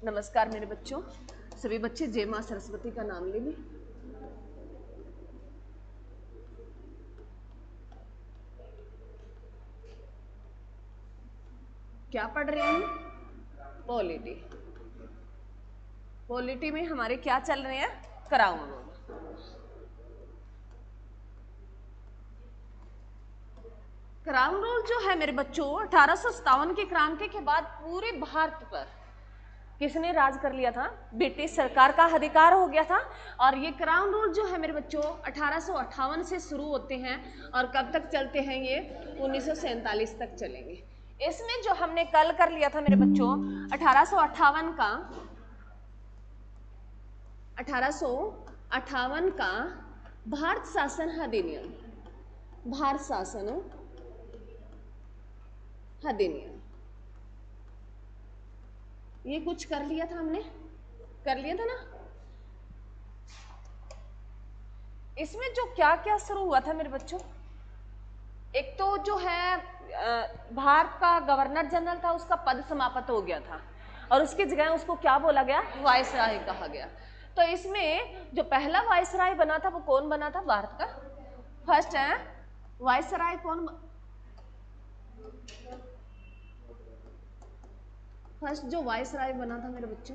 नमस्कार मेरे बच्चों। सभी बच्चे जय मां सरस्वती का नाम लेंगे। क्या पढ़ रहे हैं? पॉलिटी। पॉलिटी में हमारे क्या चल रहे हैं? Crown rule. क्राउन रूल जो है मेरे बच्चों 1857 के क्रांति के बाद पूरे भारत पर किसने राज कर लिया था? ब्रिटिश सरकार का अधिकार हो गया था। और ये क्राउन रूल जो है मेरे बच्चों 1858 से शुरू होते हैं और कब तक चलते हैं? ये 1947 तक चलेंगे। इसमें जो हमने कल कर लिया था मेरे बच्चों 1858 का भारत शासन अधिनियम, भारत शासन अधिनियम, ये कुछ कर लिया था, हमने कर लिया था ना। इसमें जो क्या क्या शुरू हुआ था मेरे बच्चों, एक तो जो है भारत का गवर्नर जनरल था, उसका पद समाप्त हो गया था और उसकी जगह उसको क्या बोला गया? वायसराय कहा गया। तो इसमें जो पहला वायसराय बना था वो कौन बना था? भारत का फर्स्ट है वायसराय कौन? फर्स्ट जो वायसराय बना था मेरे बच्चों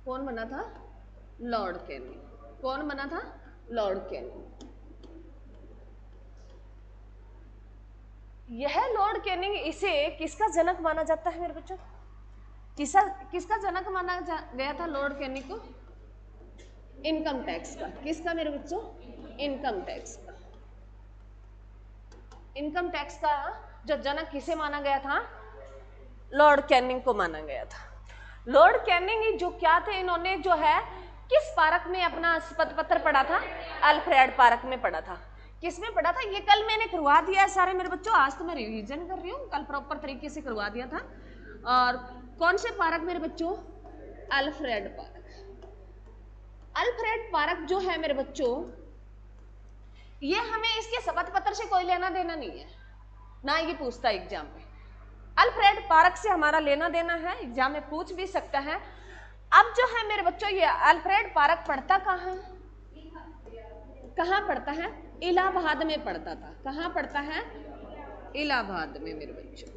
कौन बना था? Lord Canning. कौन बना था? Lord Canning. यह लॉर्ड कैनिंग, इसे किसका जनक माना जाता है मेरे बच्चों? किसका जनक माना गया था लॉर्ड कैनिंग को? इनकम टैक्स का। किसका मेरे बच्चों? इनकम टैक्स का। इनकम टैक्स का जो जनक किसे माना गया था? लॉर्ड कैनिंग को माना गया था। लॉर्ड कैनिंग जो क्या थे, इन्होंने जो है किस पार्क में अपना शपथ पत्र पढ़ा था? अल्फ्रेड पार्क में पढ़ा था। किसमें पढ़ा था? ये कल मैंने करवा दिया है सारे मेरे बच्चों, आज तो मैं रिवीजन कर रही हूँ, कल प्रॉपर तरीके से करवा दिया था। और कौन से पार्क मेरे बच्चों? Alfred park. अल्फ्रेड पार्क जो है मेरे बच्चों, ये हमें इसके शपथ पत्र से कोई लेना देना नहीं है ना, ये पूछता है एग्जाम में। अल्फ्रेड पार्क से हमारा लेना देना है, एग्जाम में पूछ भी सकता है। अब जो है मेरे बच्चों ये अल्फ्रेड पार्क पढ़ता कहाँ पढ़ता है? इलाहाबाद में पढ़ता था। कहाँ पढ़ता है? इलाहाबाद में मेरे बच्चों।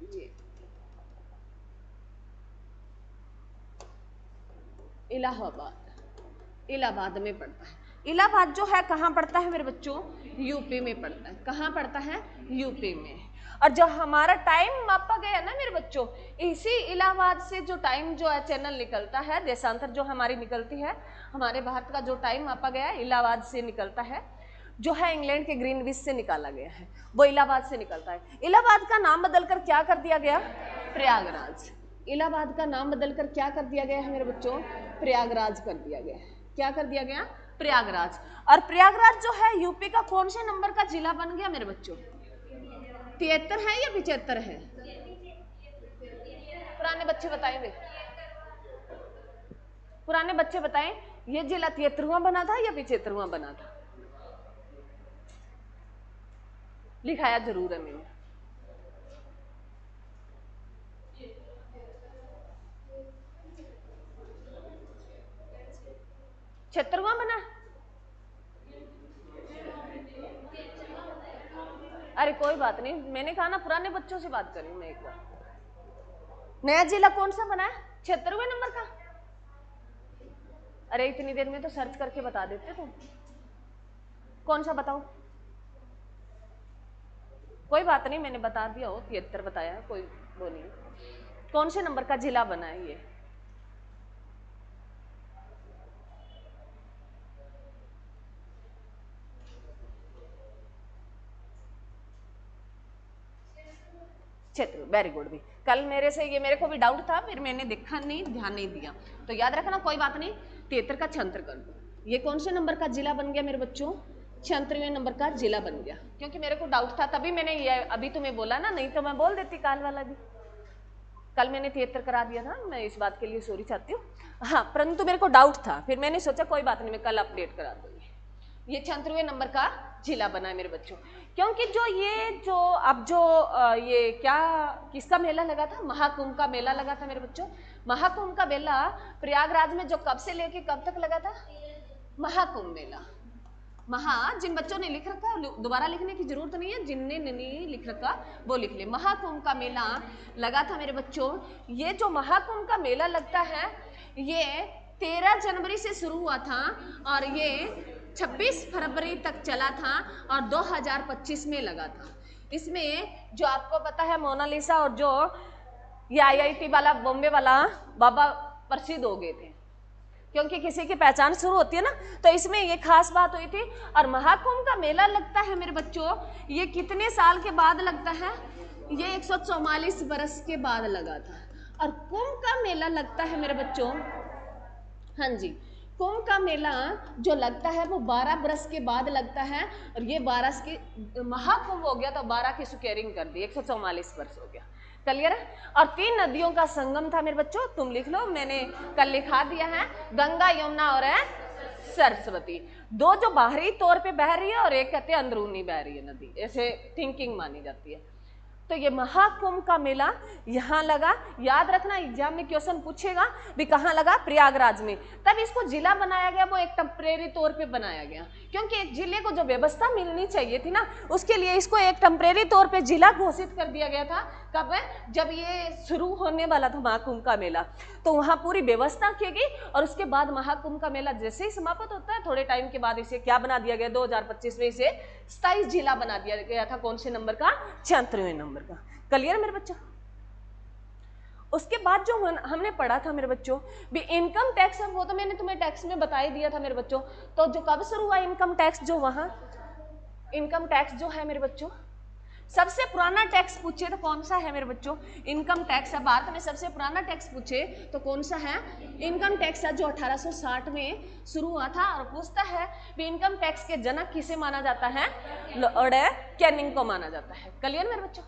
ये इलाहाबाद में पढ़ता है। इलाहाबाद जो है कहाँ पड़ता है मेरे बच्चों? यूपी में पड़ता है। कहाँ पड़ता है? यूपी में। और जो हमारा टाइम मापा गया ना मेरे बच्चों, इसी इलाहाबाद से जो टाइम जो है चैनल निकलता है, देशांतर जो हमारी निकलती है, हमारे भारत का जो टाइम मापा गया है इलाहाबाद से निकलता है, जो है इंग्लैंड के ग्रीनविच से निकाला गया है, वो इलाहाबाद से निकलता है। इलाहाबाद का नाम बदलकर क्या कर दिया गया? प्रयागराज। इलाहाबाद का नाम बदलकर क्या कर दिया गया है मेरे बच्चों? प्रयागराज कर दिया गया है। क्या कर दिया गया? प्रयागराज। और प्रयागराज जो है यूपी का कौन से नंबर का जिला बन गया मेरे बच्चों? 73 है या 75 है? पुराने बच्चे बताएंगे, पुराने बच्चे बताएं, ये जिला 73वां बना था या 75वां बना था? लिखाया जरूर है मैंने। 76वां बना। अरे कोई बात नहीं, मैंने कहा ना पुराने बच्चों से बात करी मैं एक बार। नया जिला कौन सा बना है? 76वें नंबर का? अरे इतनी देर में तो सर्च करके बता देते तुम। कौन सा बताओ? कोई बात नहीं, मैंने बता दिया हो, 73 बताया है, कोई वो नहीं। कौन से नंबर का जिला बना है ये? क्षेत्र। Very good. भी कल मेरे से ये मेरे को भी डाउट था, फिर मैंने देखा नहीं, ध्यान नहीं दिया, तो याद रखना, कोई बात नहीं। 73 का 76 कर दो। ये कौन से नंबर का जिला बन गया मेरे बच्चों? 76वें नंबर का जिला बन गया, क्योंकि मेरे को डाउट था तभी मैंने ये अभी तुम्हें बोला ना, नहीं तो मैं बोल देती काल वाला भी। कल मैंने 73 करा दिया था, मैं इस बात के लिए सॉरी चाहती हूँ। हाँ, परंतु मेरे को डाउट था, फिर मैंने सोचा कोई बात नहीं, मैं कल अपडेट करा दूंगी। ये 76वें नंबर का जिला बना है मेरे बच्चों। क्योंकि ये क्या किसका मेला लगा था, महाकुंभ का मेला लगा था मेरे बच्चों। महाकुंभ का मेला प्रयागराज में जो कब से लेके कब तक लगा था, महाकुंभ मेला। जिन बच्चों ने लिख रखा दोबारा लिखने की जरूरत नहीं है, जिनने नहीं लिख रखा वो लिख ले। महाकुंभ का मेला लगा था मेरे बच्चों। ये जो महाकुंभ का मेला लगता है ये 13 जनवरी से शुरू हुआ था और ये 26 फरवरी तक चला था और 2025 में लगा था। इसमें जो आपको पता है मोनालिसा और जो ये IIT वाला बॉम्बे वाला बाबा प्रसिद्ध हो गए थे, क्योंकि किसी की पहचान शुरू होती है ना, तो इसमें ये खास बात हुई थी। और महाकुंभ का मेला लगता है मेरे बच्चों, ये कितने साल के बाद लगता है, ये 144 बरस के बाद लगा था। और कुंभ का मेला लगता है मेरे बच्चों, हाँ जी, कुंभ का मेला जो लगता है वो 12 बरस के बाद लगता है। और ये 12 के महाकुंभ हो गया तो 12 की स्क्वायरिंग कर दी, 144 वर्ष हो गया। क्लियर है। और 3 नदियों का संगम था मेरे बच्चों, तुम लिख लो, मैंने कल लिखा दिया है, गंगा यमुना और सरस्वती। 2 जो बाहरी तौर पे बह रही है और एक कहते हैं अंदरूनी बह रही है नदी, ऐसे थिंकिंग मानी जाती है। तो ये महाकुंभ का मेला यहाँ लगा। याद रखना एग्जाम में क्वेश्चन पूछेगा भी कहाँ लगा, प्रयागराज में। तब इसको जिला बनाया गया, वो एक टेम्परेरी तौर पे बनाया गया, क्योंकि एक जिले को जो व्यवस्था मिलनी चाहिए थी ना, उसके लिए इसको एक टेम्परेरी तौर पे जिला घोषित कर दिया गया था। कब, जब ये शुरू होने वाला था महाकुंभ का मेला, तो वहाँ पूरी व्यवस्था की गई। और उसके बाद महाकुंभ का मेला जैसे ही समाप्त होता है, थोड़े टाइम के बाद इसे क्या बना दिया गया, 2025 में इसे 27 जिला बना दिया गया था। कौन से नंबर का, 76वें नंबर का। क्लियर मेरे बच्चों। उसके बाद जो हमने पढ़ा था मेरे बच्चों भी इनकम टैक्स, वो तो मैंने तुम्हें टैक्स में बता ही दिया था मेरे बच्चों। तो जो कब शुरू हुआ इनकम टैक्स, जो वहां इनकम टैक्स जो है मेरे बच्चों, सबसे पुराना टैक्स पूछे तो कौन सा है मेरे बच्चों, इनकम टैक्स है। भारत में सबसे पुराना टैक्स पूछे तो कौन सा है, इनकम टैक्स है, जो 1860 में शुरू हुआ था। और पूछता है भी इनकम टैक्स के जनक किसे माना जाता है, लॉर्ड कैनिंग को माना जाता है। क्लियर मेरे बच्चों।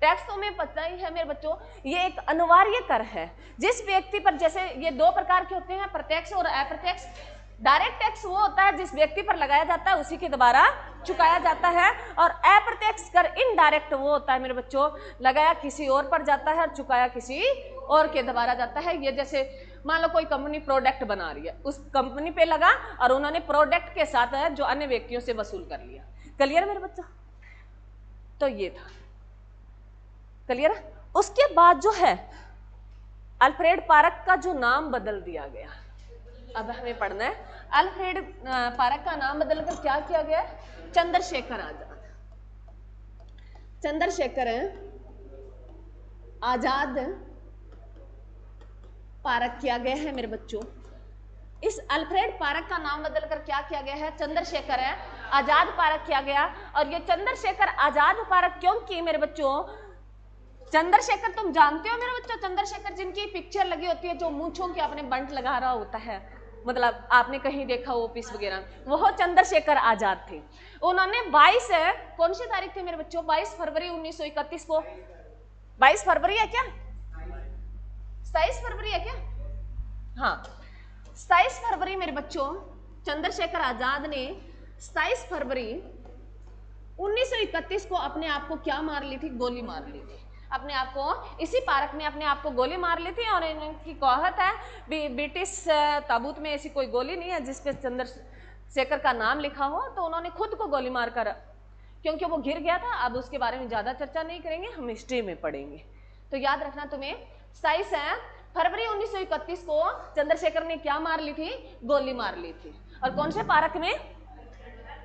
टैक्स तो हमें पता ही है मेरे बच्चों, ये एक अनिवार्य कर है जिस व्यक्ति पर, जैसे ये 2 प्रकार के होते हैं, प्रत्यक्ष और अप्रत्यक्ष। डायरेक्ट टैक्स वो होता है जिस व्यक्ति पर लगाया जाता है, उसी के द्वारा चुकाया जाता है। और अप्रत्यक्ष कर, इनडायरेक्ट, वो होता है मेरे बच्चों, लगाया किसी और पर जाता है और चुकाया किसी और के द्वारा जाता है। ये जैसे मान लो कोई कंपनी प्रोडक्ट बना रही है, उस कंपनी पे लगा और उन्होंने प्रोडक्ट के साथ जो अन्य व्यक्तियों से वसूल कर लिया। क्लियर मेरे बच्चों। तो ये था क्लियर। उसके बाद जो है अल्फ्रेड पारक का जो नाम बदल दिया गया, अब हमें पढ़ना है अल्फ्रेड पारक का नाम बदलकर क्या किया गया, चंद्रशेखर आजाद। चंद्रशेखर आजाद पारक किया गया है मेरे बच्चों। इस अल्फ्रेड पारक का नाम बदलकर क्या किया गया है, चंद्रशेखर आजाद पारक किया गया। और ये चंद्रशेखर आजाद पारक क्यों की मेरे बच्चों, चंद्रशेखर तुम जानते हो मेरे बच्चों, चंद्रशेखर जिनकी पिक्चर लगी होती है, जो मूंछों के अपने बंट लगा रहा होता है, मतलब आपने कहीं देखा ऑफिस वगैरह, वो चंद्रशेखर आजाद थे। उन्होंने 22 कौन सी तारीख थी मेरे बच्चों, 22 फरवरी 1931 को, 22 फरवरी है क्या, 27 फरवरी है क्या, हाँ 27 फरवरी मेरे बच्चों, चंद्रशेखर आजाद ने 27 फरवरी 1931 को अपने आप को क्या मार ली थी, गोली मार ली थी। अपने आप को इसी पार्क में अपने आप को गोली मार ली थी। और इनकी कहत है ब्रिटिश ताबूत में ऐसी कोई गोली नहीं है जिसपे चंद्रशेखर का नाम लिखा हो, तो उन्होंने खुद को गोली मारकर, क्योंकि वो गिर गया था। अब उसके बारे में ज्यादा चर्चा नहीं करेंगे, हम हिस्ट्री में पढ़ेंगे। तो याद रखना तुम्हें 27 फरवरी 1931 को चंद्रशेखर ने क्या मार ली थी, गोली मार ली थी। और कौन से पार्क में,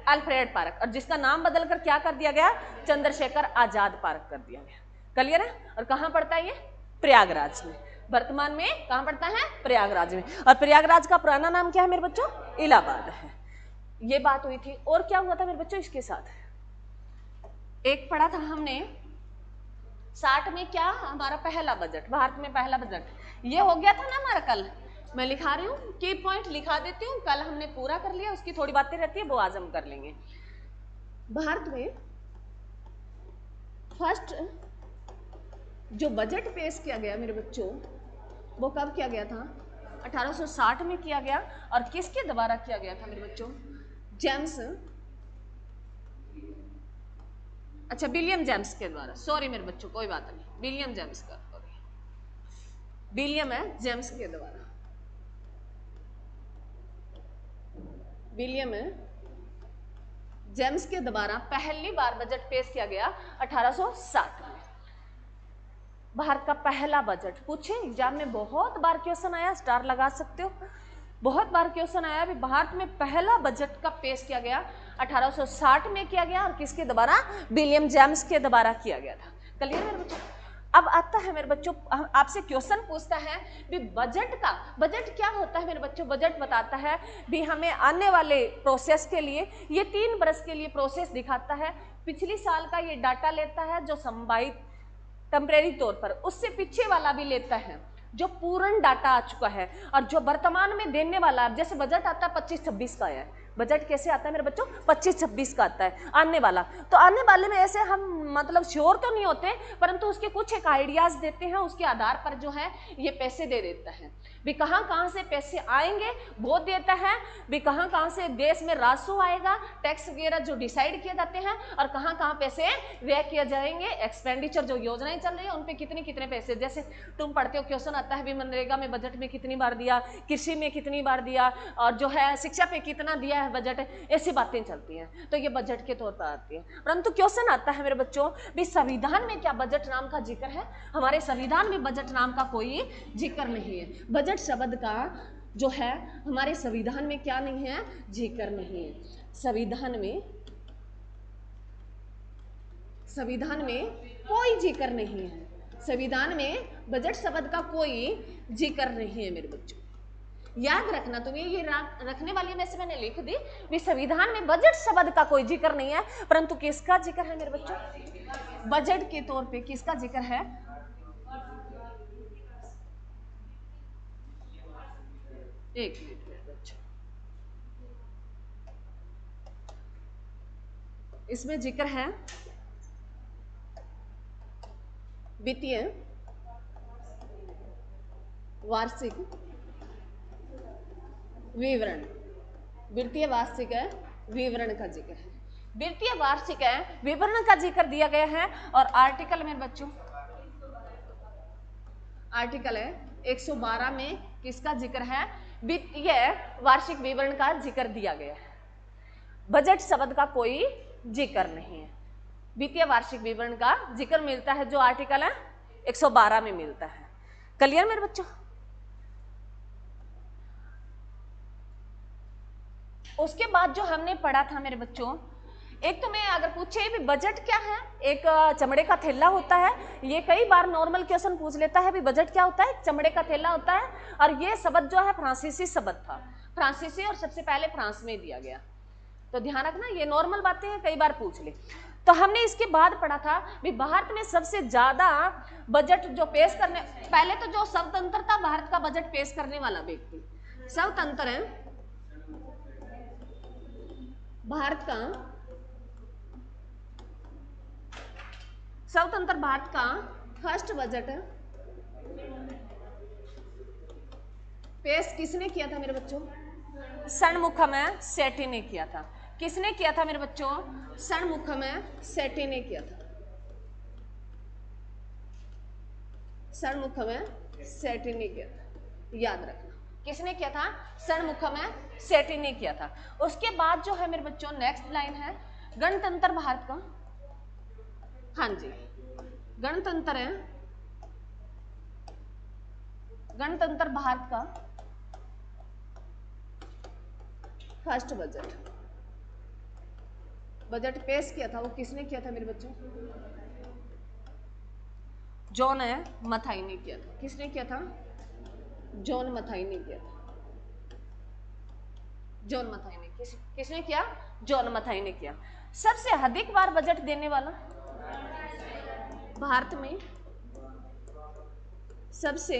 अल्फ्रेड पार्क, और जिसका नाम बदलकर क्या कर दिया गया, चंद्रशेखर आजाद पार्क कर दिया गया। क्लियर है। और कहां पड़ता है ये, प्रयागराज में, वर्तमान में कहां पड़ता है, प्रयागराज में। और प्रयागराज का पुराना नाम क्या है मेरे बच्चों, इलाहाबाद है। ये बात हुई थी। और क्या हुआ था मेरे बच्चों इसके साथ, एक पढ़ा था हमने 60 में, क्या हमारा पहला बजट, भारत में पहला बजट, ये हो गया था ना हमारा कल। मैं लिखा रही हूँ, की पॉइंट लिखा देती हूँ, कल हमने पूरा कर लिया, उसकी थोड़ी बातें रहती है वो आज हम कर लेंगे। भारत में फर्स्ट जो बजट पेश किया गया मेरे बच्चों, वो कब किया गया था, 1860 में किया गया। और किसके द्वारा किया गया था मेरे बच्चों, जेम्स, अच्छा विलियम जेम्स के द्वारा, सॉरी मेरे बच्चों कोई बात नहीं, विलियम जेम्स का, विलियम है जेम्स के द्वारा, विलियम है जेम्स के द्वारा पहली बार बजट पेश किया गया 1860 में। भारत का पहला बजट पूछे एग्जाम में, बहुत बार क्वेश्चन आया, स्टार लगा सकते हो, बहुत बार क्वेश्चन आया भी भारत में पहला बजट का पेश किया गया 1860 में किया गया, और किसके द्वारा? विलियम जेम्स के द्वारा किया गया था। क्लियर मेरे बच्चों? अब आता है मेरे बच्चों, आपसे क्वेश्चन पूछता है भी बजट का, बजट क्या होता है मेरे बच्चों? बजट बताता है भी हमें आने वाले प्रोसेस के लिए, ये 3 वर्ष के लिए प्रोसेस दिखाता है, पिछली साल का ये डाटा लेता है जो संभावित टेम्परेरी तौर पर, उससे पीछे वाला भी लेता है जो पूर्ण डाटा आ चुका है, और जो वर्तमान में देने वाला, जैसे बजट आता है 25-26 का है, बजट कैसे आता है मेरे बच्चों? 25-26 का आता है आने वाला, तो आने वाले में ऐसे हम मतलब श्योर तो नहीं होते, परंतु उसके कुछ एक आइडियाज देते हैं, उसके आधार पर जो है ये पैसे दे देता है भी कहाँ से पैसे आएंगे वो देता है, भी कहाँ से देश में राजस्व आएगा, टैक्स वगैरह जो डिसाइड किए जाते हैं, और कहाँ पैसे व्यय किए जाएंगे, एक्सपेंडिचर जो योजनाएं चल रही है उन पे कितने पैसे, जैसे तुम पढ़ते हो क्वेश्चन आता है भी मनरेगा में बजट में कितनी बार दिया, कृषि में कितनी बार दिया, और जो है शिक्षा पे कितना दिया है बजट, ऐसी बातें चलती हैं, तो ये बजट के तौर पर आती है। परंतु क्वेश्चन आता है मेरे बच्चों भी संविधान में क्या बजट नाम का जिक्र है? हमारे संविधान में बजट नाम का कोई जिक्र नहीं है, बजट शब्द का जो है हमारे संविधान में क्या नहीं है? जिक्र नहीं है। संविधान में कोई जिक्र नहीं है, संविधान में बजट शब्द का कोई जिक्र नहीं है मेरे बच्चों, याद रखना तुम्हें, ये रखने वाली में से मैंने लिख दी भी संविधान में बजट शब्द का कोई जिक्र नहीं है, परंतु किसका जिक्र है मेरे बच्चों? बजट के तौर पे किसका जिक्र है? एक मिनट मेरे बच्चों, इसमें जिक्र है वित्तीय वार्षिक विवरण, वित्तीय वार्षिक विवरण का जिक्र है, वित्तीय वार्षिक विवरण का जिक्र दिया गया है, और आर्टिकल में बच्चों, आर्टिकल है 112 में किसका जिक्र है? वित्तीय वार्षिक विवरण का जिक्र दिया गया है, बजट शब्द का कोई जिक्र नहीं है, वित्तीय वार्षिक विवरण का जिक्र मिलता है जो आर्टिकल है 112 में मिलता है। क्लियर मेरे बच्चों? उसके बाद जो हमने पढ़ा था मेरे बच्चों, एक तो मैं अगर पूछे भी बजट क्या है, एक चमड़े का थैला होता है, ये कई बार नॉर्मल क्वेश्चन पूछ लेता है भी बजट क्या होता है? चमड़े का थैला होता है, और ये शब्द जो है फ्रांसीसी शब्द था, फ्रांसीसी, और सबसे पहले फ्रांस में दिया गया, तो ध्यान रखना, ये नॉर्मल बातें हैं, कई बार पूछ ले। तो हमने इसके बाद पढ़ा था भी भारत में सबसे ज्यादा बजट जो पेश करने, पहले तो जो स्वतंत्रता भारत का बजट पेश करने वाला व्यक्ति, स्वतंत्र है भारत का, स्वतंत्र भारत का फर्स्ट बजट पेश किसने किया था मेरे बच्चों? षणमुखम सेठी ने किया था। किसने किया था मेरे बच्चों? षणमुखम सेठी ने किया था, षणमुखम सेठी ने किया था, याद रखना किसने किया था? षणमुखम सेठी ने किया था। उसके बाद जो है मेरे बच्चों नेक्स्ट लाइन है गणतंत्र भारत का, हाँ जी, गणतंत्र है, गणतंत्र भारत का फर्स्ट बजट पेश किया था, वो किसने किया था मेरे बच्चों? जॉन मथाई ने किया था। किसने किया था? जॉन मथाई ने किया था, जॉन मथाई ने, किसने किया? जॉन मथाई ने किया। सबसे अधिक बार बजट देने वाला भारत में, सबसे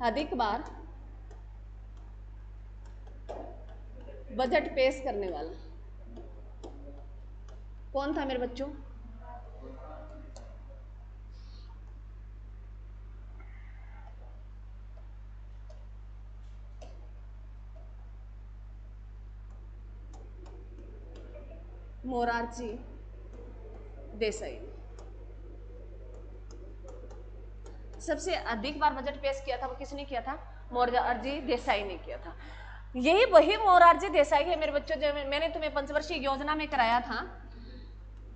अधिक बार बजट पेश करने वाला कौन था मेरे बच्चों? मोरारजी देसाई। सबसे अधिक बार बजट पेश किया था वो किसने किया था? मोरारजी देसाई ने किया था। यही वही मोरारजी देसाई है मेरे बच्चों, जो मैंने तुम्हें पंचवर्षीय योजना में कराया था,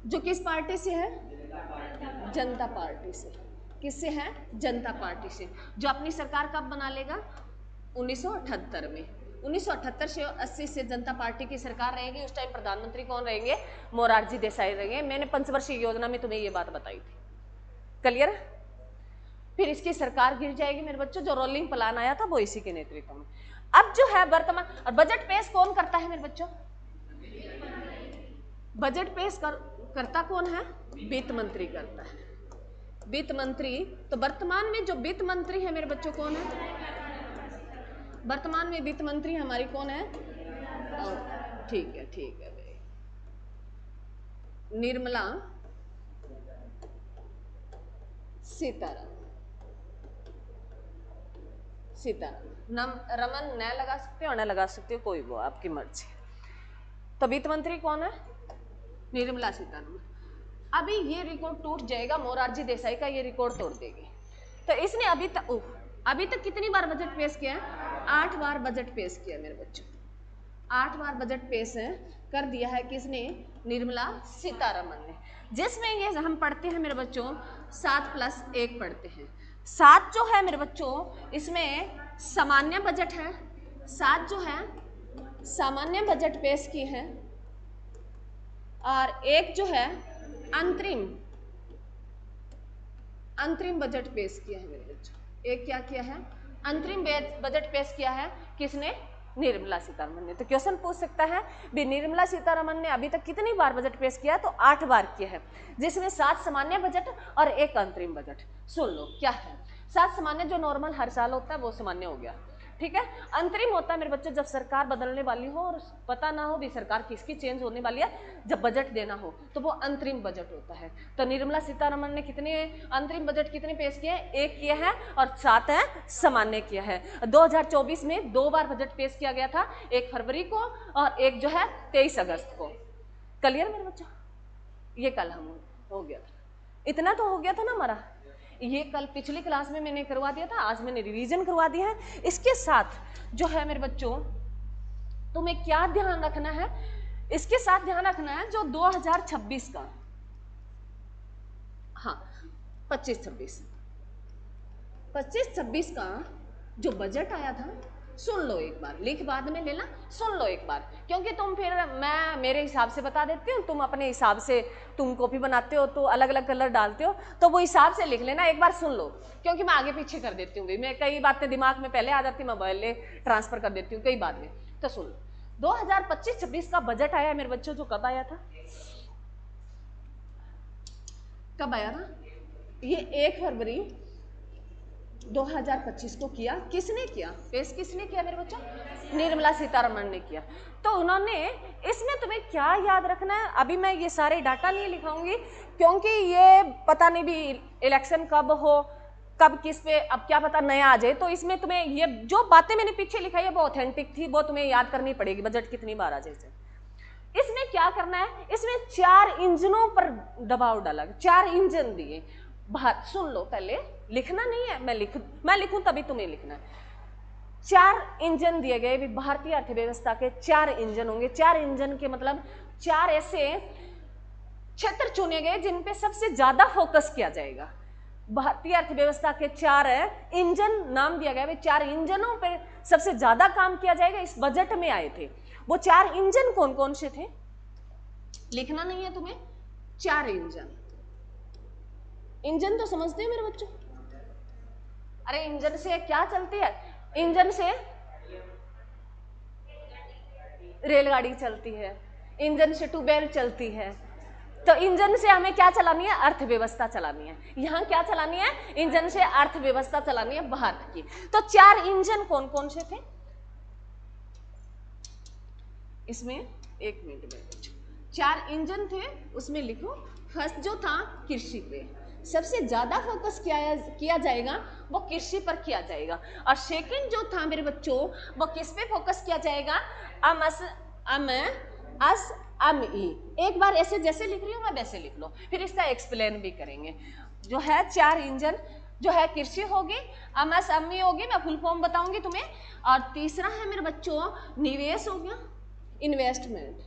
जो किस पार्टी से है? जनता पार्टी से। किससे है? जनता पार्टी से। जो अपनी सरकार कब बना लेगा? 1978 में। 1978 से 80 से जनता पार्टी की सरकार रहेगी। उस टाइम प्रधानमंत्री कौन रहेंगे? मोरारजी देसाई रहेंगे। मैंने पंचवर्षीय योजना में तुम्हें ये बात बताई थी। क्लियर? फिर इसकी सरकार गिर जाएगी मेरे बच्चों। जो रोलिंग प्लान आया था वो इसी के नेतृत्व में। अब जो है वर्तमान, और बजट पेश कौन करता है मेरे बच्चों? बजट पेश करता कौन है? वित्त मंत्री करता है। वित्त मंत्री। तो वर्तमान में जो वित्त मंत्री है मेरे बच्चों कौन है? वर्तमान में वित्त मंत्री हमारी कौन है? ठीक है ठीक है भाई, निर्मला सीतारमन। सीतारमन रमन न लगा सकते हो, न लगा सकते हो, कोई वो आपकी मर्जी। तो वित्त मंत्री कौन है? निर्मला सीतारमन। अभी ये रिकॉर्ड टूट जाएगा, मोरारजी देसाई का ये रिकॉर्ड तोड़ देगी। तो इसने अभी तक कितनी बार बजट पेश किया है? 8 बार बजट पेश किया मेरे बच्चों। 8 बार बजट पेश कर दिया है। किसने? निर्मला सीतारमन ने। जिसमें ये हम पढ़ते हैं मेरे बच्चों 7+1 पढ़ते हैं। 7 जो है मेरे बच्चों इसमें सामान्य बजट है। 7 जो है सामान्य बजट पेश की है, और 1 जो है अंतरिम बजट पेश किया है मेरे बच्चों। 1 क्या किया है? अंतरिम बजट पेश किया है। किसने? निर्मला सीतारमन ने। तो क्वेश्चन पूछ सकता है भी निर्मला सीतारमन ने अभी तक कितनी बार बजट पेश किया? तो 8 बार किया है, जिसमें 7 सामान्य बजट और 1 अंतरिम बजट। सुन लो क्या है। 7 सामान्य जो नॉर्मल हर साल होता है वो सामान्य हो गया, ठीक है। अंतरिम होता है मेरे बच्चों जब सरकार बदलने वाली हो और पता ना हो भी सरकार किसकी चेंज होने वाली है, जब बजट देना हो तो वो अंतरिम बजट होता है। तो निर्मला सीतारमन ने कितने अंतरिम बजट कितने पेश किए? 1 किया है और 7 है सामान्य किया है। 2024 में 2 बार बजट पेश किया गया था, 1 फरवरी को और 1 जो है 23 अगस्त को। क्लियर मेरे बच्चों? ये कल हम हो गया था, इतना तो हो गया था ना हमारा। ये कल पिछली क्लास में मैंने करवा दिया था, आज मैंने रिवीजन करवा दिया है। इसके साथ जो है मेरे बच्चों तुम्हें क्या ध्यान रखना है? इसके साथ ध्यान रखना है जो 2026 का, हाँ 25-26 का जो बजट आया था, सुन लो एक बार, लिख बाद में लेना, सुन लो एक बार, क्योंकि तुम फिर मैं मेरे हिसाब से बता देती हूँ, तुम अपने हिसाब से तुम कॉपी बनाते हो तो अलग अलग कलर डालते हो, तो वो हिसाब से लिख लेना। एक बार सुन लो, क्योंकि मैं आगे पीछे कर देती हूँ, मैं कई बातें दिमाग में पहले आ जाती, मैं पहले ट्रांसफर कर देती हूँ कई बात में। तो सुन लो, 2025-26 का बजट आया मेरे बच्चों, जो कब आया था? कब आया था? ये 1 फरवरी 2025 को किया। किसने किया? पेश किसने किया मेरे बच्चों? निर्मला सीतारमन ने किया। तो उन्होंने, इसमें तुम्हें क्या याद रखना है, अभी मैं ये सारे डाटा नहीं लिखाऊंगी क्योंकि ये पता नहीं भी इलेक्शन कब हो, कब किस पे, अब क्या पता नया आ जाए, तो इसमें तुम्हें ये जो बातें मैंने पीछे लिखाई है वो ऑथेंटिक थी, वो तुम्हें याद करनी पड़ेगी। बजट कितनी बार आ जाए, इसमें क्या करना है? इसमें 4 इंजनों पर दबाव डाला, 4 इंजन दिए। सुन लो, पहले लिखना नहीं है, मैं लिखूं तभी तुम्हें लिखना है। 4 इंजन दिए गए, भारतीय अर्थव्यवस्था के 4 इंजन होंगे। 4 इंजन के मतलब 4 ऐसे क्षेत्र चुने गए जिन पे सबसे ज्यादा फोकस किया जाएगा। भारतीय अर्थव्यवस्था के 4 इंजन नाम दिया गया, 4 इंजनों पे सबसे ज्यादा काम किया जाएगा, इस बजट में आए थे। वो 4 इंजन कौन कौन से थे? लिखना नहीं है तुम्हें। 4 इंजन तो समझते हो मेरे बच्चों? अरे इंजन से क्या चलती है? इंजन से रेलगाड़ी चलती है, इंजन से ट्यूबवेल चलती है। तो इंजन से हमें क्या चलानी है? अर्थव्यवस्था चलानी है। यहाँ क्या चलानी है? इंजन से अर्थव्यवस्था चलानी है भारत की। तो 4 इंजन कौन कौन से थे इसमें? 1 मिनट में 4 इंजन थे, उसमें लिखो। फर्स्ट जो था कृषि पे, सबसे ज्यादा फोकस किया जाएगा वो कृषि पर किया जाएगा। और सेकंड जो था मेरे बच्चों वो किस पे फोकस किया जाएगा? अस अम ई, एक बार ऐसे जैसे लिख रही हूँ मैं वैसे लिख लो, फिर इसका एक्सप्लेन भी करेंगे। जो है 4 इंजन जो है कृषि होगी, अमस अम्मी होगी, मैं फुल फॉर्म बताऊंगी तुम्हें। और तीसरा है मेरे बच्चों निवेश हो गया, इन्वेस्टमेंट,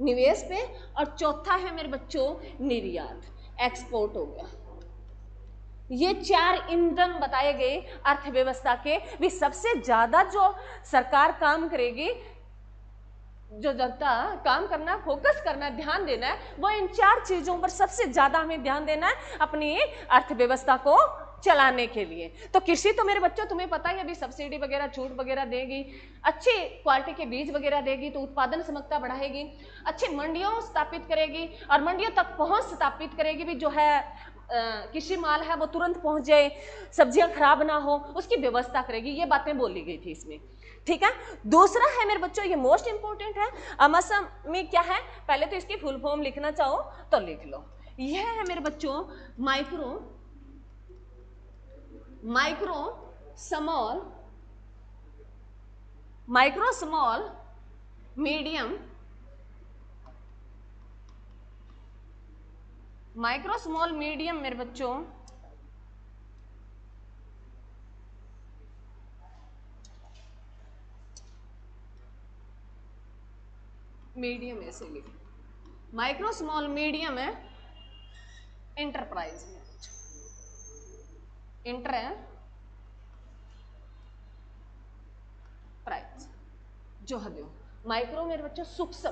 निवेश पे। और चौथा है मेरे बच्चों निर्यात, एक्सपोर्ट हो गया। ये 4 इंजन बताए गए अर्थव्यवस्था के भी। सबसे ज्यादा जो सरकार काम करेगी, जो जनता काम करना, फोकस करना, ध्यान देना है, वो इन 4 चीजों पर सबसे ज्यादा हमें ध्यान देना है अपनी अर्थव्यवस्था को चलाने के लिए। तो कृषि तो मेरे बच्चों तुम्हें पता ही, अभी सब्सिडी वगैरह छूट वगैरह देगी, अच्छी क्वालिटी के बीज वगैरह देगी, तो उत्पादन क्षमता बढ़ाएगी, अच्छी मंडियों स्थापित करेगी और मंडियों तक पहुंच स्थापित करेगी भी। जो है कृषि माल है वो तुरंत पहुंच जाए, सब्जियां खराब ना हो, उसकी व्यवस्था करेगी। ये बातें बोली गई थी इसमें, ठीक है। दूसरा है मेरे बच्चों, ये मोस्ट इंपोर्टेंट है, अमसम में क्या है, पहले तो इसकी फुल फॉर्म लिखना चाहो तो लिख लो। यह है मेरे बच्चों micro small medium, micro small medium मेरे बच्चों मीडियम ऐसे लिख, माइक्रो स्मॉल मीडियम है एंटरप्राइज में, प्राइज जो है माइक्रो मेरे बच्चों सूक्ष्म,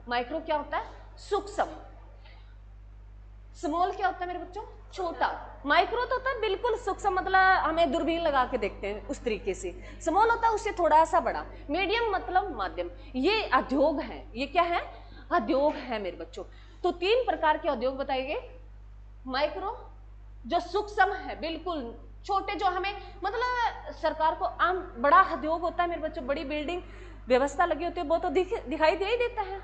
माइक्रो क्या होता है सूक्ष्म, स्मॉल क्या होता है मेरे बच्चों छोटा, माइक्रो तो होता है बिल्कुल सूक्ष्म, मतलब हमें दूरबीन लगा के देखते हैं उस तरीके से, स्मॉल होता है उससे थोड़ा सा बड़ा, मीडियम मतलब माध्यम। ये उद्योग है, ये क्या है उद्योग है मेरे बच्चों। तो 3 प्रकार के उद्योग बताए गए, माइक्रो जो सूक्ष्म है बिल्कुल छोटे, जो हमें मतलब सरकार को आम, बड़ा उद्योग होता है मेरे बच्चों, बड़ी बिल्डिंग व्यवस्था लगी होती है, वो तो दिखाई दे ही देता है,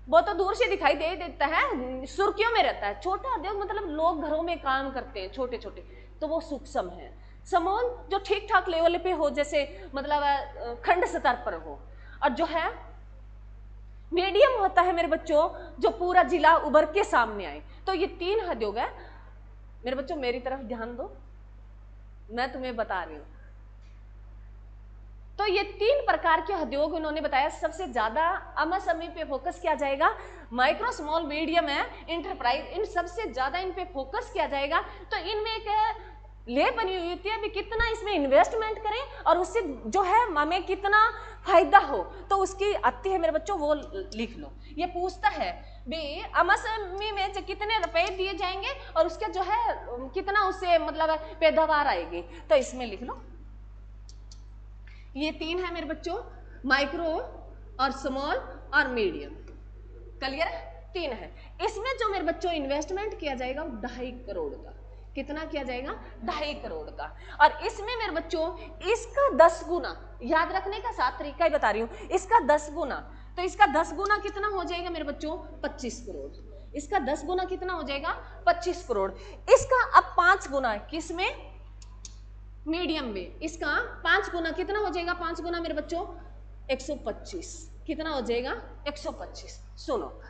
वो तो दूर से दिखाई दे देता है, सुर्खियों में रहता है। छोटा उद्योग मतलब लोग घरों में काम करते हैं छोटे छोटे, तो वो सूक्ष्म है। समूल जो ठीक ठाक लेवल पे हो, जैसे मतलब खंड स्तर पर हो। और जो है मीडियम होता है मेरे बच्चों जो पूरा जिला उभर के सामने आए। तो ये 3 उद्योग है मेरे बच्चों, मेरी तरफ ध्यान दो, मैं तुम्हें बता रही हूं। तो ये 3 प्रकार के उद्योग उन्होंने बताया। सबसे ज्यादा एमएसएमई पे फोकस किया जाएगा, माइक्रो स्मॉल मीडियम है इंटरप्राइज, इन सबसे ज्यादा इन पे फोकस किया जाएगा। तो इनमें एक ले बनी हुई होती है भी कितना इसमें इन्वेस्टमेंट करें और उससे जो है हमें कितना फायदा हो, तो उसकी आती है मेरे बच्चों, वो लिख लो। ये पूछता है भी एमएसएमई में जो कितने रुपए दिए जाएंगे और उसका जो है कितना उससे मतलब पैदावार आएगी, तो इसमें लिख लो। ये 3 है मेरे बच्चों, माइक्रो और स्मॉल और मीडियम, क्लियर है 3 है। इसमें जो मेरे बच्चों इन्वेस्टमेंट किया जाएगा 2.5 करोड़ का, कितना किया जाएगा 2.5 करोड़ का। और इसमें मेरे बच्चों इसका 10 गुना, याद रखने का 7 तरीका ही बता रही हूं, इसका 10 गुना, तो इसका 10 गुना कितना हो जाएगा मेरे बच्चों 25 करोड़, इसका 10 गुना कितना हो जाएगा 25 करोड़। इसका अब 5 गुना किसमें मीडियम में, इसका 5 गुना कितना हो जाएगा, 5 गुना मेरे बच्चों 125, कितना हो जाएगा 125। सुनो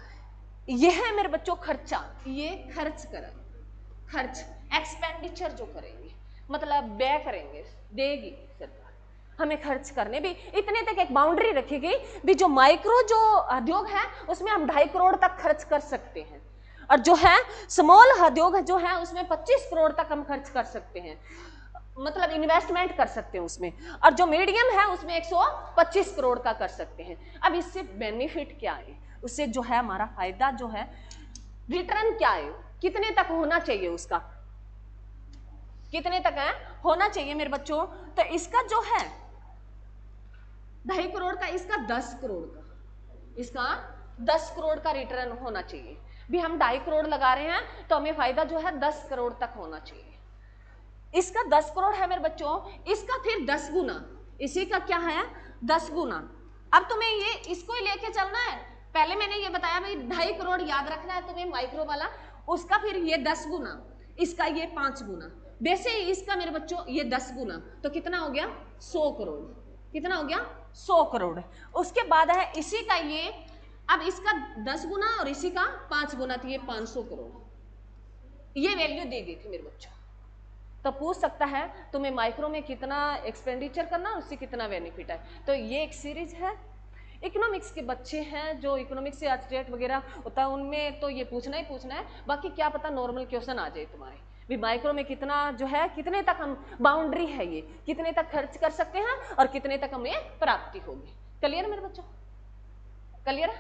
यह है मेरे बच्चों खर्चा, ये खर्च करें, खर्च एक्सपेंडिचर जो करेंगे मतलब व्यय करेंगे, देगी सरकार हमें खर्च करने भी इतने तक एक बाउंड्री रखी गई भी। जो माइक्रो जो उद्योग है उसमें हम 2.5 करोड़ तक खर्च कर सकते हैं, और जो है स्मॉल उद्योग जो है उसमें 25 करोड़ तक हम खर्च कर सकते हैं, मतलब इन्वेस्टमेंट कर सकते हैं उसमें। और जो मीडियम है उसमें 125 करोड़ का कर सकते हैं। अब इससे बेनिफिट क्या है, उससे जो है हमारा फायदा जो है, रिटर्न क्या है, कितने तक होना चाहिए उसका, कितने तक है होना चाहिए मेरे बच्चों। तो इसका जो है 2.5 करोड़ का, इसका 10 करोड़ का, इसका 10 करोड़ का रिटर्न होना चाहिए भी। हम 2.5 करोड़ लगा रहे हैं तो हमें फायदा जो है 10 करोड़ तक होना चाहिए। इसका 10 करोड़ है मेरे बच्चों, इसका फिर 10 गुना, इसी का क्या है 10 गुना। अब तुम्हें ये इसको ही लेके चलना है, पहले मैंने ये बताया भाई 2.5 करोड़ याद रखना है तुम्हें माइक्रो वाला, उसका फिर ये 10 गुना, इसका ये 5 गुना, वैसे ही इसका मेरे बच्चों ये 10 गुना, तो कितना हो गया 100 करोड़, कितना हो गया 100 करोड़। उसके बाद है इसी का ये अब इसका 10 गुना और इसी का 5 गुना, तो ये 500 करोड़, ये वैल्यू दी गई थी मेरे बच्चों। तो पूछ सकता है तुम्हें माइक्रो में कितना एक्सपेंडिचर करना और उससे कितना बेनिफिट है। तो ये एक सीरीज है, इकोनॉमिक्स के बच्चे हैं जो इकोनॉमिक्स से स्टेट वगैरह होता है उनमें तो ये पूछना ही पूछना है, बाकी क्या पता नॉर्मल क्वेश्चन आ जाए तुम्हारे भी। माइक्रो में कितना जो है, कितने तक हम बाउंड्री है, ये कितने तक खर्च कर सकते हैं और कितने तक हमें प्राप्ति होगी। क्लियर मेरे बच्चों, क्लियर।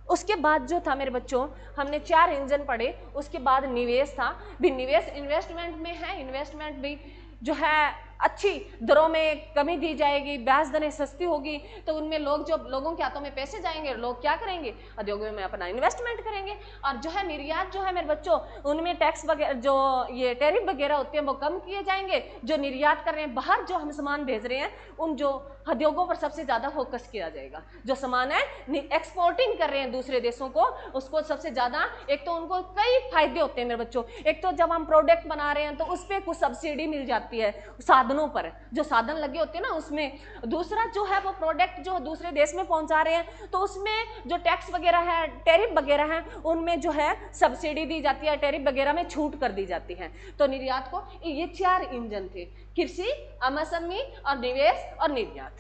उसके बाद जो था मेरे बच्चों, हमने 4 इंजन पढ़े। उसके बाद निवेश था भी, निवेश इन्वेस्टमेंट में है, इन्वेस्टमेंट भी जो है अच्छी दरों में कमी दी जाएगी, ब्याज दरें सस्ती होगी, तो उनमें लोग, जो लोगों के हाथों में पैसे जाएंगे, लोग क्या करेंगे, उद्योगों में अपना इन्वेस्टमेंट करेंगे। और जो है निर्यात जो है मेरे बच्चों, उनमें टैक्स वगैरह, जो ये टैरिफ वगैरह होते हैं वो कम किए जाएंगे। जो निर्यात कर रहे हैं, बाहर जो हम सामान भेज रहे हैं, उन जो उद्योगों पर सबसे ज्यादा फोकस किया जाएगा। जो सामान है एक्सपोर्टिंग कर रहे हैं दूसरे देशों को, उसको सबसे ज्यादा, एक तो उनको कई फायदे होते हैं मेरे बच्चों। एक तो जब हम प्रोडक्ट बना रहे हैं तो उस पर कुछ सब्सिडी मिल जाती है साधनों पर, जो साधन लगे होते हैं ना उसमें। दूसरा जो है वो प्रोडक्ट जो दूसरे देश में पहुंचा रहे हैं तो उसमें जो टैक्स वगैरह है, टैरिफ वगैरह है, उनमें जो है सब्सिडी दी जाती है, टैरिफ वगैरह में छूट कर दी जाती है। तो निर्यात को, ये 4 इंजन थे, कृषि, एमएसएमई और निवेश और निर्यात।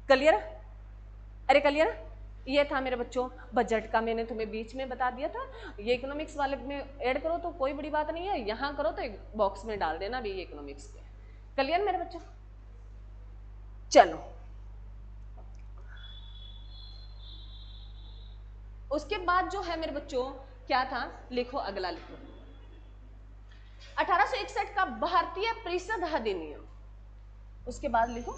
क्लियर? अरे क्लियर? ये था मेरे बच्चों बजट का, मैंने तुम्हें बीच में बता दिया था। ये इकोनॉमिक्स वाले में ऐड करो तो कोई बड़ी बात नहीं है, यहाँ करो तो एक बॉक्स में डाल देना भी ये इकोनॉमिक्स पे। क्लियर मेरे बच्चों? चलो उसके बाद जो है मेरे बच्चों क्या था, लिखो अगला, लिखो 1861 का भारतीय परिषद अधिनियम। उसके बाद लिखो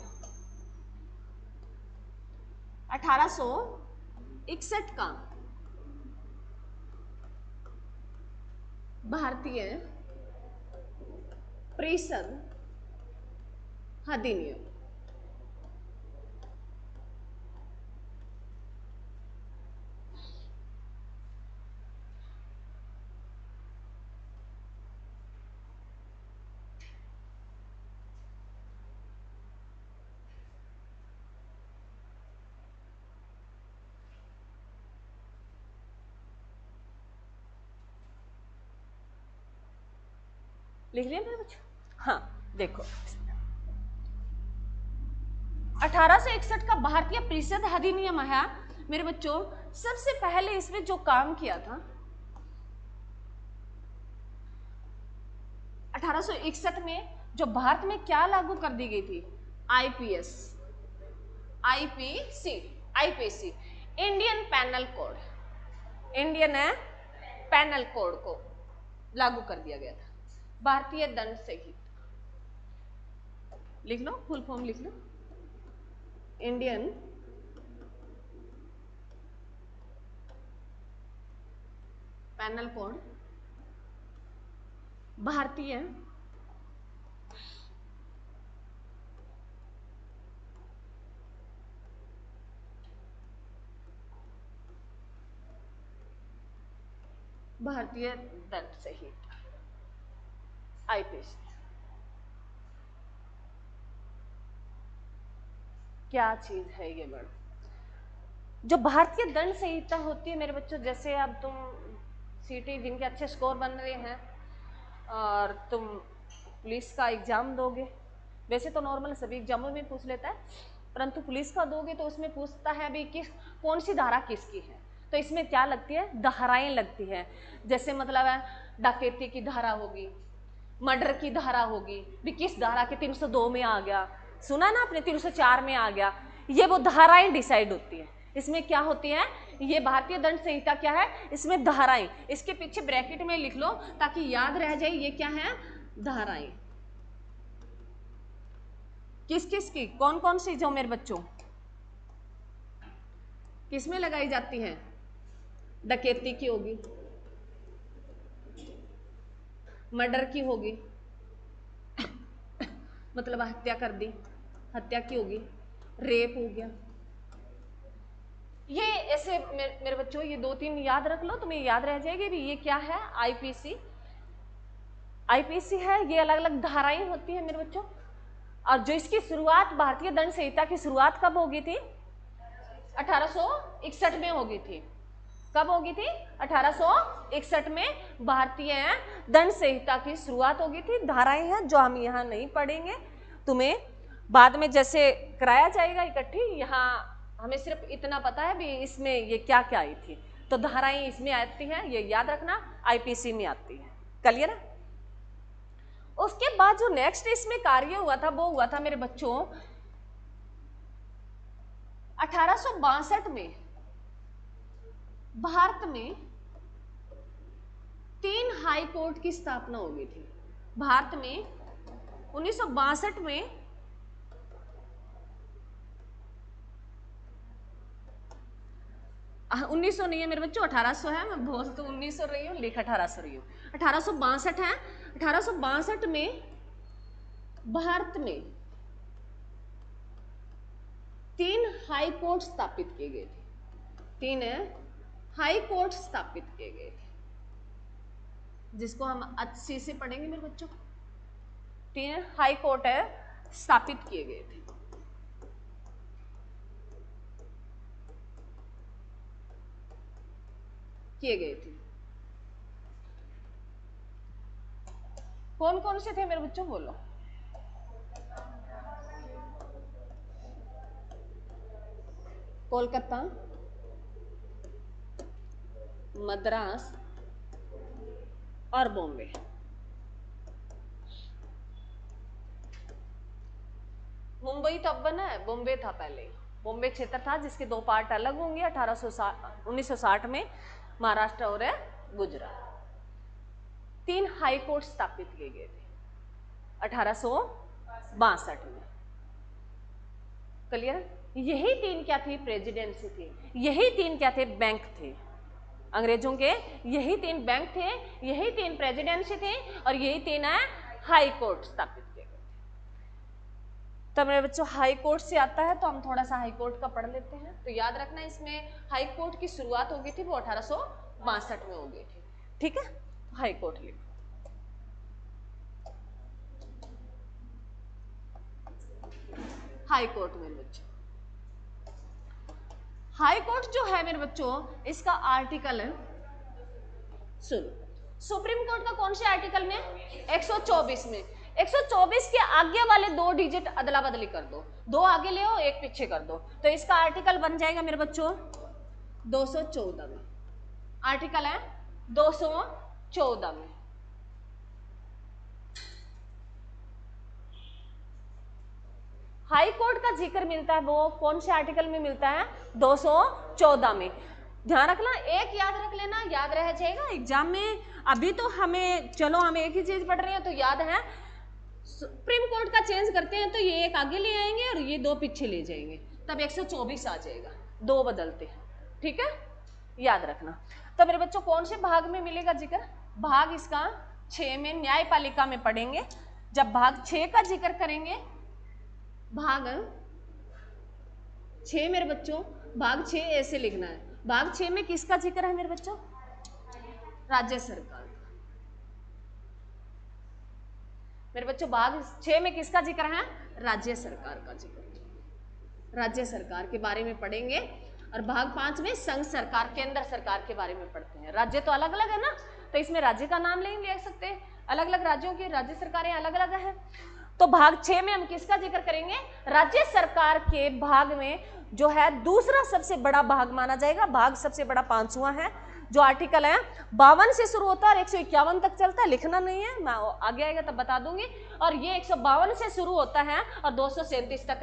1861 का भारतीय परिषद अधिनियम। लिख लिया मेरे बच्चों? हाँ देखो 1861 का भारतीय परिषद अधिनियम है मेरे बच्चों। सबसे पहले इसमें जो काम किया था 1861 में, जो भारत में क्या लागू कर दी गई थी, IPS, IPC, IPC, Indian panel code, Indian panel code को लागू कर दिया गया था। भारतीय दंड संहिता, लिख लो फुल फॉर्म, लिख लो इंडियन पैनल कोड, भारतीय भारतीय दंड संहिता, आईपीसी। क्या चीज है ये वर्ड? जो भारतीय दंड संहिता होती है मेरे बच्चों, जैसे अब तुम सीटी जिनके अच्छे स्कोर बन रहे हैं और तुम पुलिस का एग्जाम दोगे, वैसे तो नॉर्मल सभी एग्जामों में पूछ लेता है, परंतु पुलिस का दोगे तो उसमें पूछता है भी किस, कौन सी धारा किसकी है। तो इसमें क्या लगती है, धाराएं लगती है। जैसे मतलब है डकैती की धारा होगी, मर्डर की धारा होगी, भी किस धारा के 302 में आ गया, सुना ना आपने 304 में आ गया, ये वो धाराएं डिसाइड होती है। इसमें क्या होती है, ये भारतीय दंड संहिता क्या है, इसमें धाराएं, इसके पीछे ब्रैकेट में लिख लो ताकि याद रह जाए ये क्या है, धाराएं। किस किस की, कौन कौन सी जो मेरे बच्चों किसमें लगाई जाती है, डकैती की होगी, मर्डर की होगी मतलब हत्या कर दी, हत्या की होगी, रेप हो गया। ये ऐसे मेरे बच्चों ये 2-3 याद रख लो, तुम्हें याद रह जाएगी भी ये क्या है, आईपीसी, आईपीसी है। ये अलग अलग धाराएं होती है मेरे बच्चों। और जो इसकी शुरुआत, भारतीय दंड संहिता की शुरुआत कब होगी थी, 1861 में होगी थी। कब होगी थी? 1861 में भारतीय दंड संहिता की शुरुआत होगी थी। धाराएं हैं जो हम यहाँ नहीं पढ़ेंगे, तुम्हें बाद में जैसे कराया जाएगा इकट्ठी, यहाँ हमें सिर्फ इतना पता है भी इसमें ये क्या क्या आई थी। तो धाराएं इसमें आती हैं, ये याद रखना, आईपीसी में आती है। क्लियर है? उसके बाद जो नेक्स्ट इसमें कार्य हुआ था वो हुआ था मेरे बच्चों 1862 में भारत में 3 हाई कोर्ट की स्थापना हो गई थी। भारत में 1962 में 1900 नहीं है मेरे बच्चों, 1800 है। मैं बहुत तो 1900 रही हूँ, लिख 1800 रही हूँ। 1862 है। 1862 में भारत में 3 हाई कोर्ट स्थापित किए गए थे। 3 हाई कोर्ट स्थापित किए गए थे, जिसको हम अच्छे से पढ़ेंगे मेरे बच्चों। 3 हाई कोर्ट स्थापित किए गए थे। कौन कौन से थे मेरे बच्चों, बोलो। कोलकाता, मद्रास और बॉम्बे। मुंबई तो अब बना है, बॉम्बे था पहले। बॉम्बे क्षेत्र था जिसके 2 पार्ट अलग होंगे 1960 में, महाराष्ट्र और गुजरात। 3 हाई कोर्ट स्थापित किए गए थे 1862 में। क्लियर? यही 3 क्या थी? प्रेसिडेंसी थी। यही 3 क्या थे? बैंक थे। अंग्रेजों के यही 3 बैंक थे, यही 3 प्रेसिडेंसी थे और यही 3 हाई कोर्ट स्थापित किए गए थे। तो मेरे बच्चों हाई कोर्ट से आता है तो हम थोड़ा सा हाई कोर्ट का पढ़ लेते हैं। तो याद रखना इसमें हाई कोर्ट की शुरुआत हो गई थी वो 1862 में हो गई थी। ठीक है? हाई कोर्ट लिखो। हाई कोर्ट मेरे बच्चों, हाई कोर्ट जो है मेरे बच्चों, इसका आर्टिकल है, सुनो, सुप्रीम कोर्ट का कौन से आर्टिकल में? 124 में। 124 के आगे वाले 2 डिजिट अदला बदली कर दो, 2 आगे ले आओ, 1 पीछे कर दो, तो इसका आर्टिकल बन जाएगा मेरे बच्चों 214 में। आर्टिकल है 214 में। हाई कोर्ट का जिक्र मिलता है वो कौन से आर्टिकल में मिलता है? 214 में। ध्यान रखना, एक याद रख लेना, याद रह जाएगा एग्जाम में। अभी तो हमें चलो हम एक ही चीज पढ़ रहे हैं तो याद है, सुप्रीम कोर्ट का चेंज करते हैं तो ये 1 आगे ले आएंगे और ये 2 पीछे ले जाएंगे, तब 124 आ जाएगा, 2 बदलते हैं। ठीक है, याद रखना। तो मेरे बच्चों कौन से भाग में मिलेगा जिक्र? भाग इसका 6 में, न्यायपालिका में पढ़ेंगे। जब भाग 6 का जिक्र करेंगे, भाग 6 मेरे बच्चों, भाग 6 ऐसे लिखना है। भाग 6 में किसका जिक्र है मेरे बच्चों? राज्य सरकार। मेरे बच्चों भाग 6 में किसका जिक्र है? राज्य सरकार का जिक्र। राज्य सरकार के बारे में पढ़ेंगे। और भाग 5 में संघ सरकार, केंद्र सरकार के बारे में पढ़ते हैं। राज्य तो अलग अलग है ना, तो इसमें राज्य का नाम नहीं ले सकते, अलग अलग राज्यों की राज्य सरकारें अलग अलग हैं। तो भाग 6 में हम किसका जिक्र करेंगे? राज्य सरकार के भाग में जो है दूसरा सबसे बड़ा भाग माना जाएगा। भाग सबसे बड़ा 5वां है, जो आर्टिकल है 52 से शुरू होता है और 151 तक चलता है। लिखना नहीं है, मैं आगे आएगा तब बता दूंगी। और ये 152 से शुरू होता है और 237 तक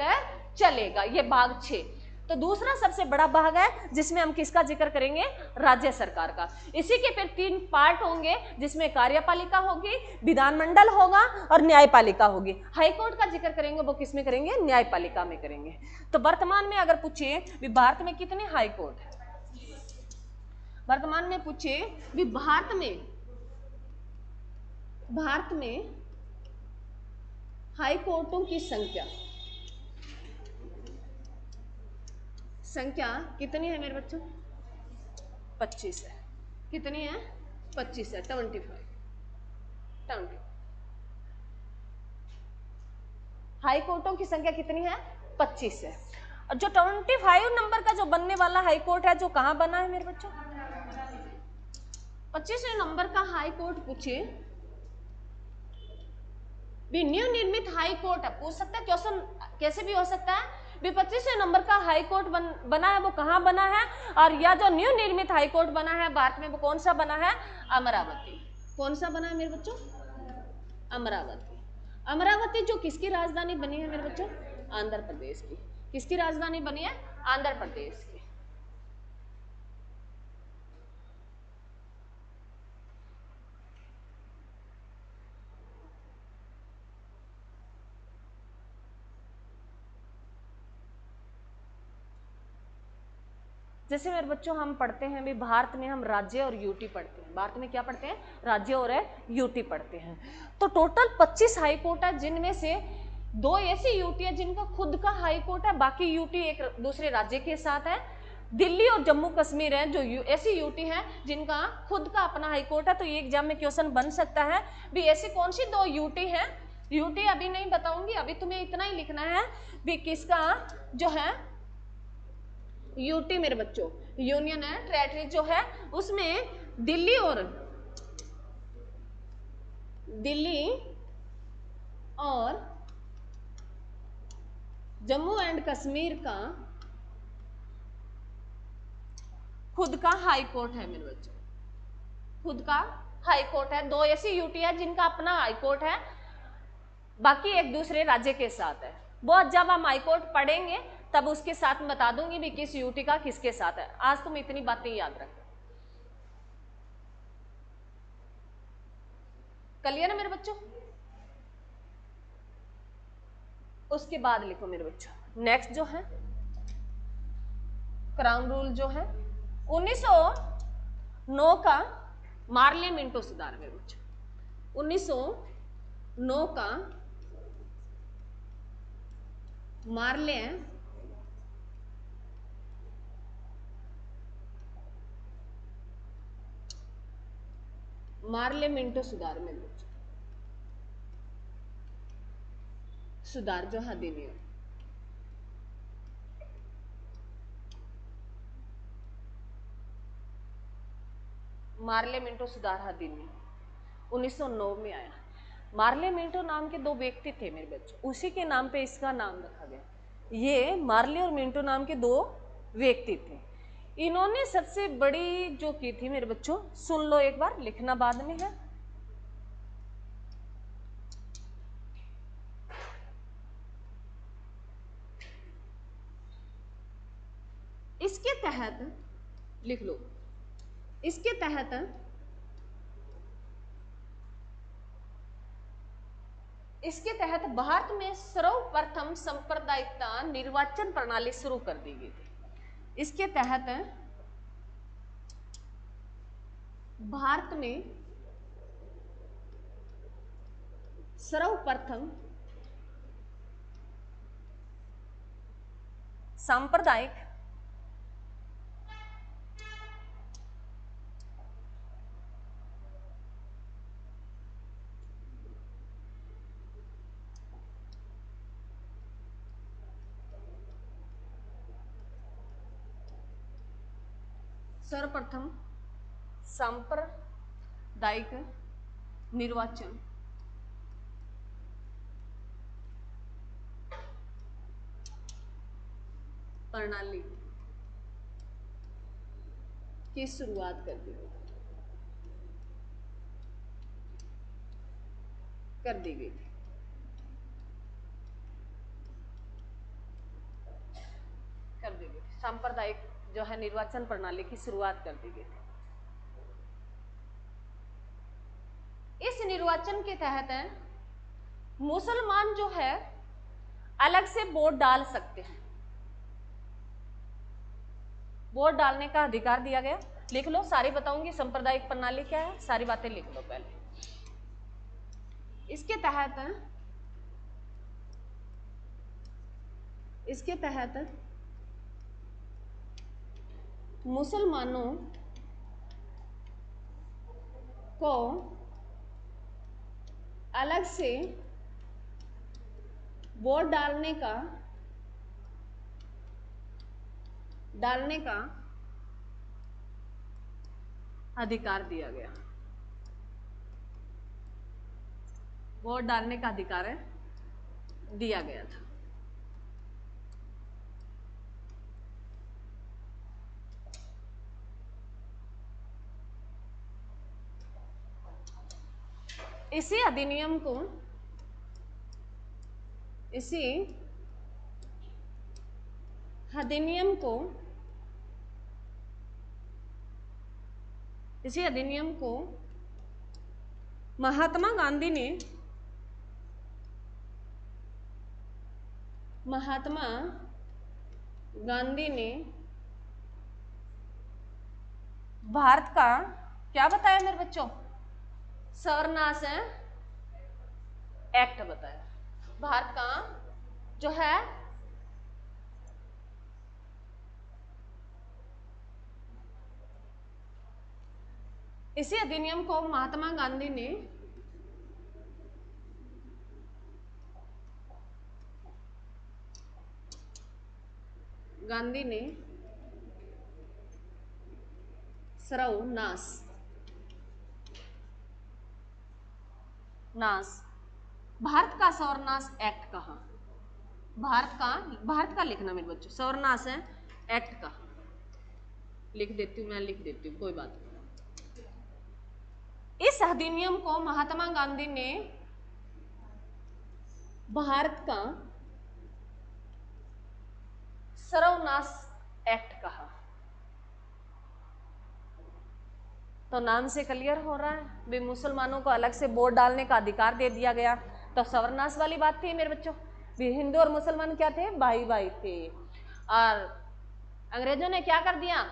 चलेगा, ये भाग 6। तो दूसरा सबसे बड़ा भाग है जिसमें हम किसका जिक्र करेंगे? राज्य सरकार का। इसी के फिर 3 पार्ट होंगे जिसमें कार्यपालिका होगी, विधानमंडल होगा और न्यायपालिका होगी। हाईकोर्ट का जिक्र करेंगे वो किसमें करेंगे? न्यायपालिका में करेंगे। तो वर्तमान में अगर पूछे भी भारत में कितने हाईकोर्ट है, वर्तमान में पूछे भी भारत में हाईकोर्टों की संख्या कितनी है मेरे बच्चों? 25 है। कितनी है? 25 है, 25। हाई कोर्टों की संख्या कितनी है? 25 है। और जो 25 नंबर का जो बनने वाला हाई कोर्ट है, जो कहां बना है मेरे बच्चों? 25वें नंबर का हाई कोर्ट पूछे भी, न्यू निर्मित हाई कोर्ट है, पूछ सकता है क्वेश्चन कैसे भी हो सकता है भी 25वें नंबर का हाई कोर्ट बना है वो कहाँ बना है, और या जो न्यू निर्मित हाई कोर्ट बना है भारत में वो कौन सा बना है, अमरावती। कौन सा बना है मेरे बच्चों, अमरावती। अमरावती जो किसकी राजधानी बनी है मेरे बच्चों, आंध्र प्रदेश की। किसकी राजधानी बनी है, आंध्र प्रदेश की। जैसे मेरे बच्चों हम पढ़ते हैं भी भारत में हम राज्य और यूटी पढ़ते हैं, भारत में क्या पढ़ते हैं, राज्य और यूटी पढ़ते हैं। तो टोटल 25 हाई कोर्ट है, जिनमें से 2 ऐसी यूटी है जिनका खुद का हाई कोर्ट है, बाकी यूटी एक दूसरे राज्य के साथ है। दिल्ली और जम्मू कश्मीर है जो ऐसी यूटी है जिनका खुद का अपना हाई कोर्ट है। तो ये एग्जाम में क्वेश्चन बन सकता है भी ऐसी कौन सी 2 यूटी है। यूटी अभी नहीं बताऊंगी, अभी तुम्हें इतना ही लिखना है भी किसका जो है यूटी मेरे बच्चों यूनियन है टेरिटरी जो है उसमें दिल्ली और जम्मू एंड कश्मीर का खुद का हाई कोर्ट है मेरे बच्चों, खुद का हाई कोर्ट है। 2 ऐसी यूटी है जिनका अपना हाई कोर्ट है, बाकी एक दूसरे राज्य के साथ है। वो जब हम हाई कोर्ट पढ़ेंगे तब उसके साथ में बता दूंगी भी किस यूटी का किसके साथ है। आज तुम इतनी बातें याद रखो, क्लियर है मेरे बच्चों। उसके बाद लिखो मेरे बच्चों नेक्स्ट जो है क्राउन रूल जो है 1909 का मार्ले मिंटो सुधार मेरे बच्चों। 1909 का मार्ले मिंटो सुधार मेरे बच्चों, सुधार जो अधिनियम मार्ले मिंटो सुधार अधिनियम 1909 में आया। मार्ले मिंटो नाम के 2 व्यक्ति थे मेरे बच्चों, उसी के नाम पे इसका नाम रखा गया। ये मार्ले और मिंटो नाम के 2 व्यक्ति थे। इन्होंने सबसे बड़ी जो की थी मेरे बच्चों, सुन लो एक बार, लिखना बाद में है। इसके तहत लिख लो, इसके तहत भारत में सर्वप्रथम सांप्रदायिकता निर्वाचन प्रणाली शुरू कर दी गई थी। इसके तहत भारत में सर्वप्रथम सांप्रदायिक सर्वप्रथम सांप्रदायिक निर्वाचन प्रणाली की शुरुआत कर दी गई थी। सांप्रदायिक जो है निर्वाचन प्रणाली की शुरुआत कर दी गई थी। इस निर्वाचन के तहत मुसलमान जो है अलग से वोट डाल सकते हैं, वोट डालने का अधिकार दिया गया। लिख लो, सारी बताऊंगी सांप्रदायिक प्रणाली क्या है, सारी बातें लिख लो पहले। इसके तहत मुसलमानों को अलग से वोट डालने का अधिकार दिया गया, वोट डालने का अधिकार है दिया गया था। इसी अधिनियम को महात्मा गांधी ने भारत का क्या बताया मेरे बच्चों, सर्वनाश एक्ट बताया। भारत का जो है इसी अधिनियम को महात्मा गांधी ने सर्वनाश भारत का सर्वनाश एक्ट कहा। भारत का लिखना मेरे बच्चों, सर्वनाश एक्ट कहा। लिख देती हूँ, कोई बात नहीं। इस अधिनियम को महात्मा गांधी ने भारत का सर्वनाश एक्ट कहा। तो नाम से क्लियर हो रहा है भी मुसलमानों को अलग से वोट डालने का अधिकार दे दिया गया। तो सर्वनाश वाली बात थी मेरे बच्चों, भी हिंदू और मुसलमान क्या थे, भाई भाई थे। और अंग्रेजों ने क्या कर दिया,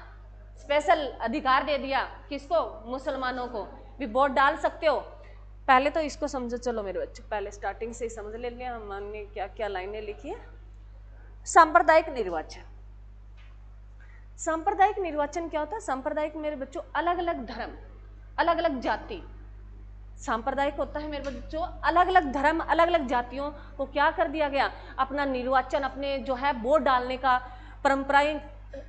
स्पेशल अधिकार दे दिया किसको, मुसलमानों को भी वोट डाल सकते हो। पहले तो इसको समझो, चलो मेरे बच्चों पहले स्टार्टिंग से ही समझ लेते हैं हमने क्या क्या लाइनें लिखी है। सांप्रदायिक निर्वाचन, सांप्रदायिक निर्वाचन क्या होता है, सांप्रदायिक मेरे बच्चों अलग अलग धर्म, अलग अलग जाति। सांप्रदायिक होता है मेरे बच्चों अलग अलग धर्म, अलग अलग जातियों को क्या कर दिया गया, अपना निर्वाचन, अपने जो है वोट डालने का परंपराएं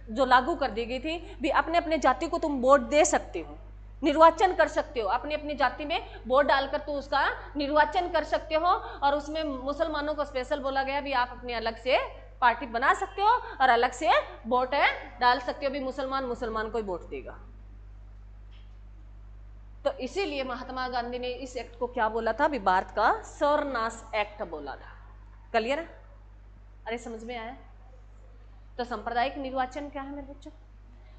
जो लागू कर दी गई थी भी अपने अपने जाति को तुम वोट दे सकते हो, निर्वाचन कर सकते हो, अपनी अपनी जाति में वोट डालकर तू उसका निर्वाचन कर सकते हो। और उसमें मुसलमानों को स्पेशल बोला गया भी आप अपने अलग से पार्टी बना सकते हो और अलग से वोट डाल सकते हो, भी मुसलमान को ही वोट देगा। तो इसीलिए महात्मा गांधी ने इस एक्ट को क्या बोला था, भी भारत का सर्वनाश एक्ट बोला था। क्लियर है? अरे समझ में आया? तो सांप्रदायिक निर्वाचन क्या है मेरे बच्चों,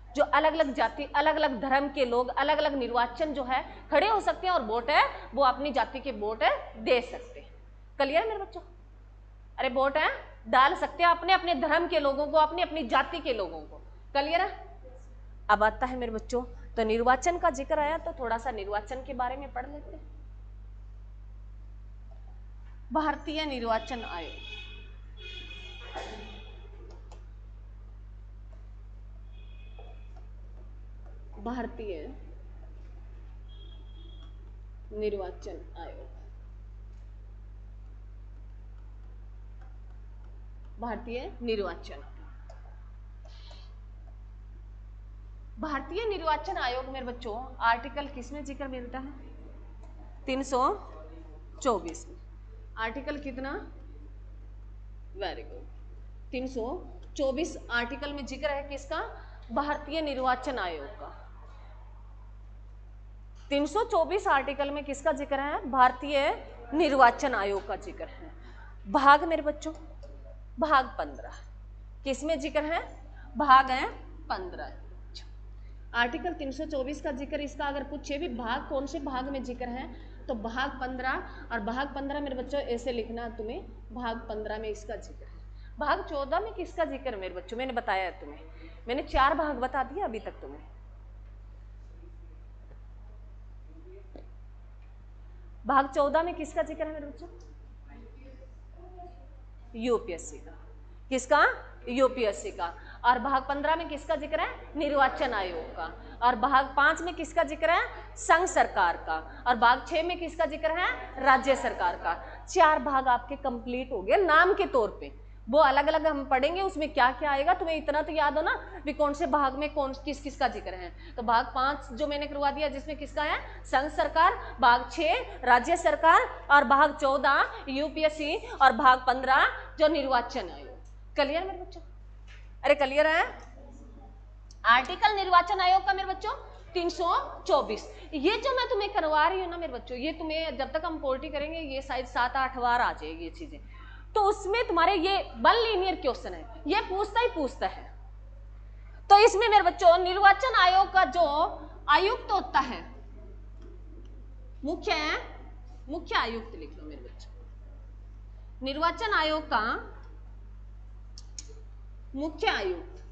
जो अलग अलग जाति, अलग अलग धर्म के लोग अलग अलग निर्वाचन जो है खड़े हो सकते हैं और वोट है वो अपनी जाति के वोट दे सकते हैं। क्लियर है मेरे बच्चों? अरे वोट है डाल सकते हैं अपने अपने धर्म के लोगों को, अपनी अपनी जाति के लोगों को। क्लियर है? अब आता है मेरे बच्चों, तो निर्वाचन का जिक्र आया तो थोड़ा सा निर्वाचन के बारे में पढ़ लेते हैं। भारतीय निर्वाचन आयोग, भारतीय निर्वाचन आयोग, भारतीय निर्वाचन, भारतीय निर्वाचन आयोग मेरे बच्चों आर्टिकल किसमें जिक्र मिलता है, 324 में। आर्टिकल कितना, वेरी गुड, 324 आर्टिकल में जिक्र है किसका, भारतीय निर्वाचन आयोग का। 324 आर्टिकल में किसका जिक्र है, भारतीय निर्वाचन आयोग का जिक्र है। भाग मेरे बच्चों, भाग 15 किसमें जिक्र है, भाग है 15। आर्टिकल 324 का जिक्र, इसका अगर पूछे भी भाग कौन से भाग में जिक्र है तो भाग 15। और भाग 15 मेरे बच्चों ऐसे लिखना तुम्हें, भाग 15 में इसका जिक्र है। भाग 14 में किसका जिक्र है मेरे बच्चों, मैंने बताया है तुम्हें, मैंने 4 भाग बता दिया अभी तक तुम्हें। भाग 14 में किसका जिक्र है मेरे बच्चों, यूपीएससी का। किसका, यूपीएससी का। और भाग 15 में किसका जिक्र है, निर्वाचन आयोग का। और भाग 5 में किसका जिक्र है, संघ सरकार का। और भाग 6 में किसका जिक्र है, राज्य सरकार का। 4 भाग आपके कंप्लीट हो गए नाम के तौर पे। वो अलग अलग हम पढ़ेंगे, उसमें क्या क्या आएगा। तुम्हें इतना तो याद हो ना भी कौन से भाग में कौन किस किस का जिक्र है। तो भाग 5 जो मैंने करवा दिया जिसमें किसका है, संघ सरकार, भाग 6 राज्य सरकार, और भाग 14 यूपीएससी, और भाग 15 जो निर्वाचन आयोग। क्लियर मेरे बच्चों? अरे क्लियर है? आर्टिकल निर्वाचन आयोग का मेरे बच्चों 324। ये जो मैं तुम्हें करवा रही हूँ ना मेरे बच्चों, ये तुम्हें जब तक हम पोल्ट्री करेंगे ये शायद 7-8 बार आ जाएगी ये चीजें। तो उसमें तुम्हारे ये वन लीनियर क्वेश्चन है, ये पूछता ही पूछता है। तो इसमें मेरे बच्चों निर्वाचन आयोग का जो आयुक्त होता है, मुख्य आयुक्त लिख लो मेरे बच्चों। निर्वाचन आयोग का मुख्य आयुक्त,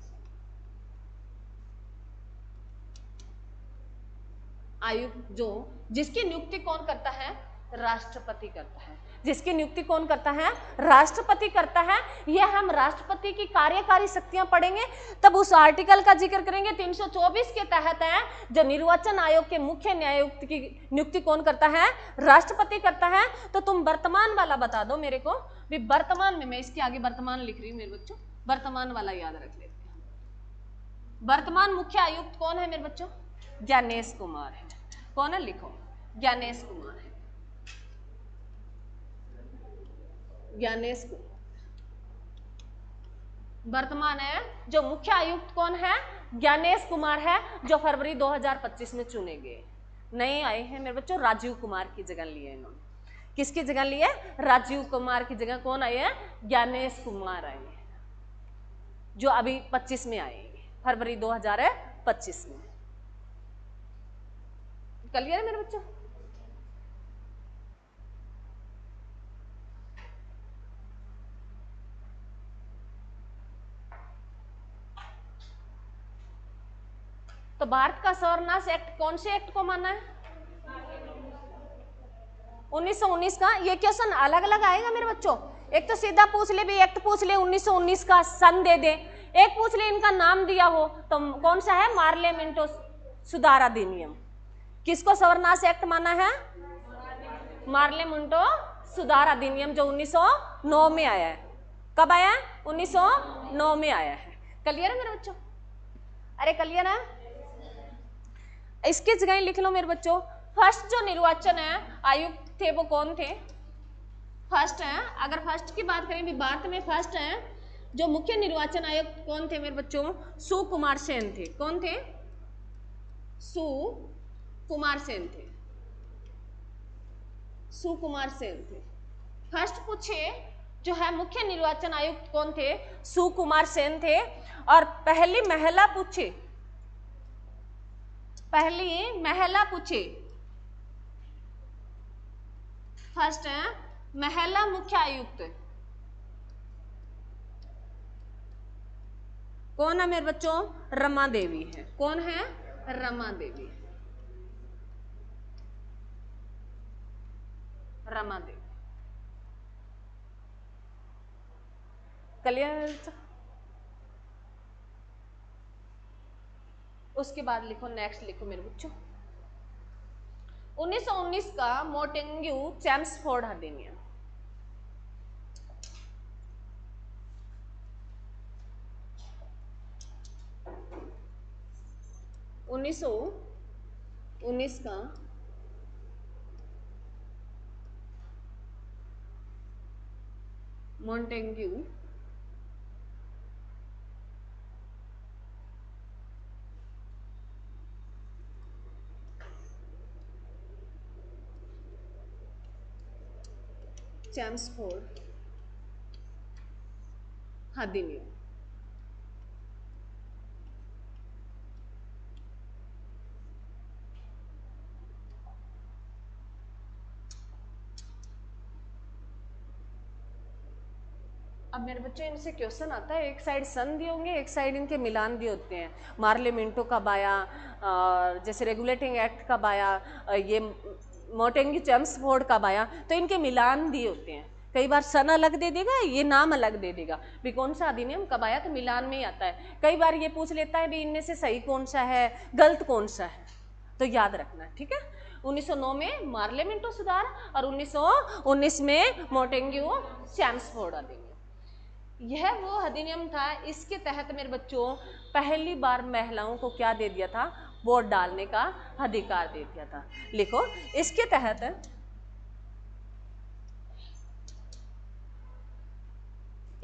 आयुक्त जो जिसकी नियुक्ति कौन करता है, राष्ट्रपति करता है। जिसकी नियुक्ति कौन करता है, राष्ट्रपति करता है। यह हम राष्ट्रपति की कार्यकारी शक्तियां पढ़ेंगे तब उस आर्टिकल का जिक्र करेंगे। 324 के तहत है जो निर्वाचन आयोग के मुख्य न्यायायुक्त की नियुक्ति कौन करता है, राष्ट्रपति करता है। तो तुम वर्तमान वाला बता दो मेरे को भी, वर्तमान में मैं इसके आगे वर्तमान लिख रही हूं मेरे बच्चों, वर्तमान वाला याद रख लेते हैं। वर्तमान मुख्य आयुक्त कौन है मेरे बच्चों, ज्ञानेश कुमार है। कौन है, लिखो, ज्ञानेश कुमार है। ज्ञानेश कुमार वर्तमान है। जो मुख्य आयुक्त कौन है, ज्ञानेश कुमार है, जो फरवरी 2025 में चुने गए। नए आए हैं मेरे बच्चों, राजीव कुमार की जगह लिए इन्होंने। किसकी जगह लिए, राजीव कुमार की जगह कौन आए हैं, ज्ञानेश कुमार आए हैं, जो अभी 25 में आएंगे, फरवरी 2025 में। क्लियर है मेरे बच्चों? तो भारत का सर्वनाश एक्ट कौन से एक्ट को माना है, 1919 का। ये क्वेश्चन अलग अलग आएगा मेरे बच्चों। एक तो सीधा पूछ ले भी, एक्ट पूछ ले 1919 का, सन दे दे। एक पूछ ले इनका नाम दिया हो, तो कौन सा है, मार्लेमेंटो सुधार अधिनियम। किसको सर्वनाश एक्ट माना है, मार्लेमेंटो सुधार अधिनियम, जो 1909 में आया है। कब आया है, 1909 में आया है। क्लियर है मेरे बच्चों? अरे क्लियर है? इसकी जगह लिख लो मेरे बच्चों, फर्स्ट जो निर्वाचन है आयुक्त थे वो कौन थे, फर्स्ट है। अगर फर्स्ट की बात करें भी, भारत में फर्स्ट है जो मुख्य निर्वाचन आयुक्त कौन थे मेरे बच्चों, सुकुमार सेन थे। कौन थे, सुकुमार सेन थे, सुकुमार सेन थे। फर्स्ट पूछे जो है मुख्य निर्वाचन आयुक्त कौन थे, सुकुमार सेन थे। और पहली महिला पूछे, पहली महिला पूछे, फर्स्ट है महिला मुख्य आयुक्त कौन है मेरे बच्चों, रमा देवी है। कौन है, रमा देवी, रमा देवी। क्लियर? उसके बाद लिखो, नेक्स्ट लिखो मेरे बच्चों, 1919 का मोटेंग्यू चैम्सफोर्ड अधिनियम। 1919 का मोटेंग्यू चैम्सफोर्ड अधिनियम। अब मेरे बच्चों इनसे क्वेश्चन आता है, एक साइड सन दिए होंगे, एक साइड इनके मिलान दिए होते हैं। मार्लेमेंटो कब आया, जैसे रेगुलेटिंग एक्ट कब आया, ये मोटेंग्यू चैम्सफोर्ड कब आया, तो इनके मिलान दिए होते हैं। कई बार सन अलग दे देगा, ये नाम अलग दे देगा भी कौन सा अधिनियम कब आया, तो मिलान में ही आता है। कई बार ये पूछ लेता है भी इनमें से सही कौन सा है, गलत कौन सा है, तो याद रखना, ठीक है। 1909 में मार्लेमेंटो सुधार और 1919 में मोटेंग्यू चैम्सफोर्ड अधिनियम। यह वो अधिनियम था, इसके तहत मेरे बच्चों पहली बार महिलाओं को क्या दे दिया था, वोट डालने का अधिकार दे दिया था। लिखो, इसके तहत